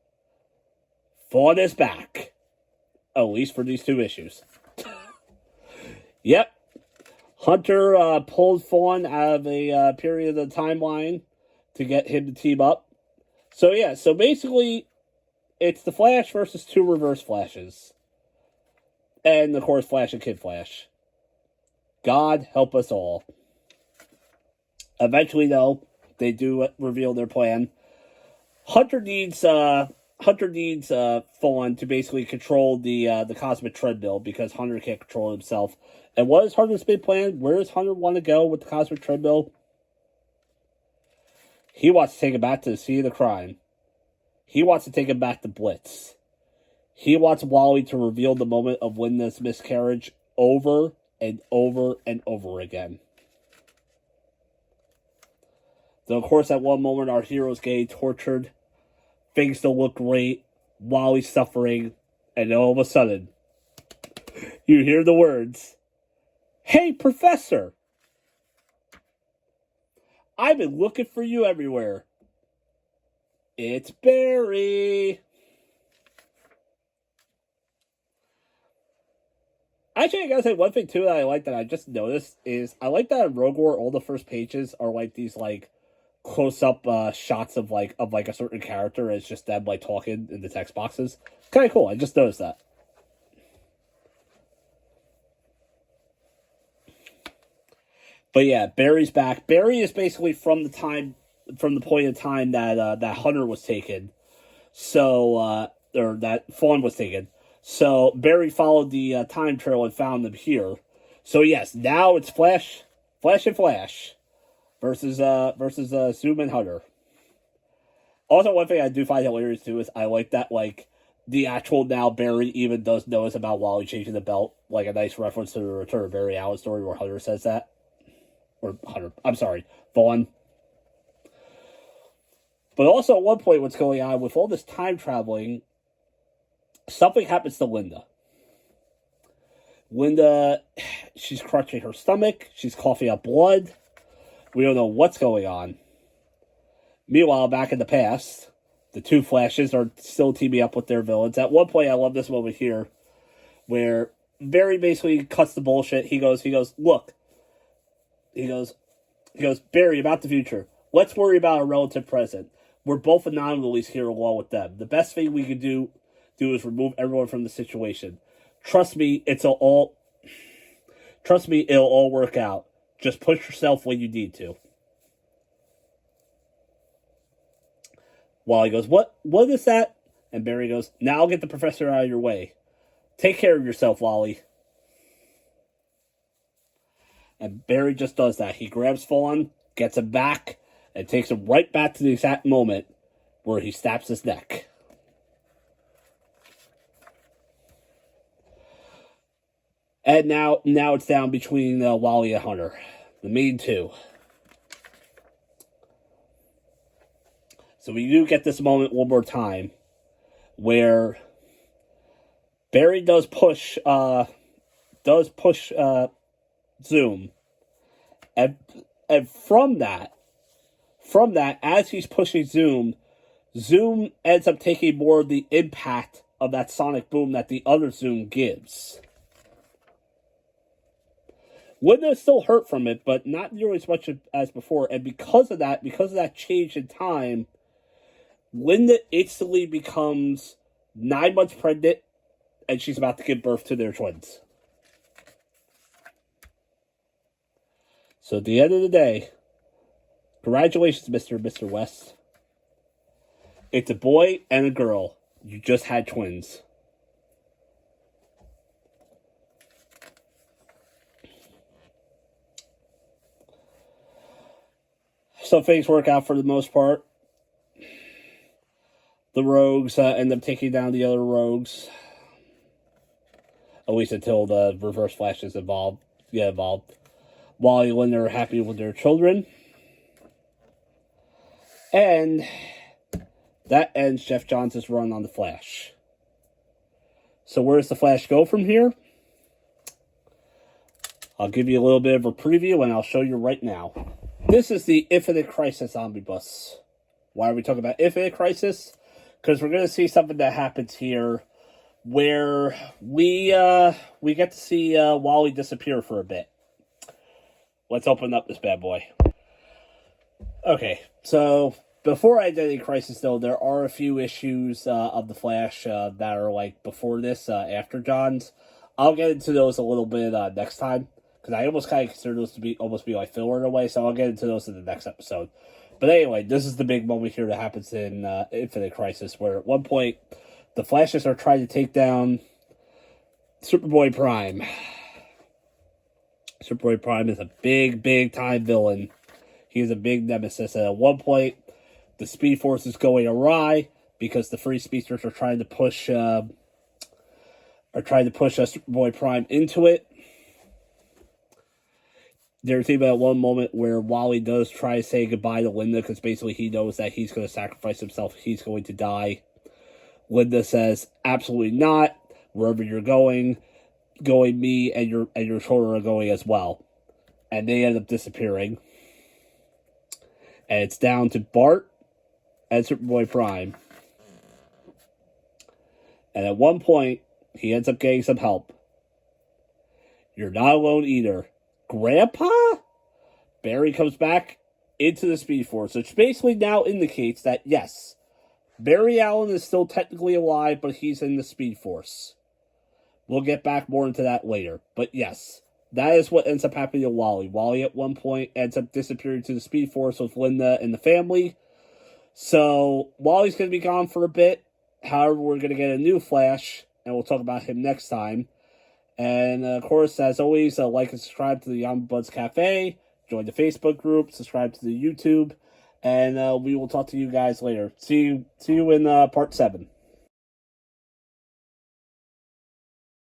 Fawn is back. At least for these 2 issues. Yep. Hunter pulled Fawn out of a period of the timeline to get him to team up. So yeah, so basically, it's the Flash versus 2 Reverse Flashes. And, of course, Flash and Kid Flash. God help us all. Eventually, though, they do reveal their plan. Hunter needs Fawn to basically control the cosmic treadmill, because Hunter can't control himself. And what is Hunter's big plan? Where does Hunter want to go with the cosmic treadmill? He wants to take it back to the scene of the crime. He wants to take it back to Blitz. He wants Wally to reveal the moment of Linda's miscarriage over and over and over again. Though, of course, at one moment, our hero's getting tortured. Things don't look great. Wally's suffering. And then all of a sudden, you hear the words, hey, Professor! I've been looking for you everywhere. It's Barry! Actually, I gotta say, one thing, too, that I like that I just noticed is, I like that in Rogue War, all the first pages are like these, like, close-up shots of a certain character. It's just them, like, talking in the text boxes. Kind of cool. I just noticed that. But yeah, Barry's back. Barry is basically from the point in time that that Hunter was taken. So, or that Fawn was taken. So Barry followed the time trail and found them here. So yes, now it's Flash and Flash versus Zoom and Hunter. Also, one thing I do find hilarious too is I like that, like, the actual now Barry even does notice about Wally changing the belt, like a nice reference to the Return of Barry Allen story where Hunter says that. Or Hunter, I'm sorry, Vaughn. But also at one point what's going on with all this time traveling, something happens to Linda. Linda, she's crunching her stomach, she's coughing up blood. We don't know what's going on. Meanwhile, back in the past, the 2 Flashes are still teaming up with their villains. At one point, I love this moment here. where Barry basically cuts the bullshit. He goes, look. He goes, Barry, about the future. Let's worry about our relative present. We're both anomalies here along with them. The best thing we could do is remove everyone from the situation. Trust me, it'll all work out. Just push yourself when you need to. Wally goes, what is that? And Barry goes, now I'll get the professor out of your way. Take care of yourself, Wally. And Barry just does that. He grabs Fawn, gets him back, and takes him right back to the exact moment where he snaps his neck. And now it's down between Wally and Hunter, the main two. So we do get this moment one more time, where Barry does push Zoom, and from that, as he's pushing Zoom ends up taking more of the impact of that sonic boom that the other Zoom gives. Linda still hurt from it, but not nearly as much as before. And because of that change in time, Linda instantly becomes 9 months pregnant, and she's about to give birth to their twins. So at the end of the day, congratulations, Mr. and Mr. West. It's a boy and a girl. You just had twins. So things work out for the most part. The rogues end up taking down the other rogues. At least until the reverse flashes get involved. Wally and Linda are happy with their children. And that ends Geoff Johns' run on the Flash. So where does the Flash go from here? I'll give you a little bit of a preview and I'll show you right now. This is the Infinite Crisis Omnibus. Why are we talking about Infinite Crisis? Because we're going to see something that happens here where we get to see Wally disappear for a bit. Let's open up this bad boy. Okay, so before Identity Crisis, though, there are a few issues of the Flash that are like before this, after Johns. I'll get into those a little bit next time, because I almost kind of consider those to be like filler in a way, so I'll get into those in the next episode. But anyway, this is the big moment here that happens in Infinite Crisis, where at one point, the Flashes are trying to take down Superboy Prime. Superboy Prime is a big time villain. He is a big nemesis, and at one point, the Speed Force is going awry because the Free Speedsters are trying to push Superboy Prime into it. There's even one moment where Wally does try to say goodbye to Linda, because basically he knows that he's going to sacrifice himself. He's going to die. Linda says, absolutely not. Wherever you're going, me and your children are going as well. And they end up disappearing. And it's down to Bart and Superboy Prime. And at one point, he ends up getting some help. You're not alone either. Grandpa? Barry comes back into the Speed Force, which basically now indicates that, yes, Barry Allen is still technically alive, but he's in the Speed Force. We'll get back more into that later. But yes, that is what ends up happening to Wally. Wally at one point ends up disappearing to the Speed Force with Linda and the family. So Wally's going to be gone for a bit. However, we're going to get a new Flash, and we'll talk about him next time. And, of course, as always, like and subscribe to the Ombuds Cafe, join the Facebook group, subscribe to the YouTube, and we will talk to you guys later. See you in part 7.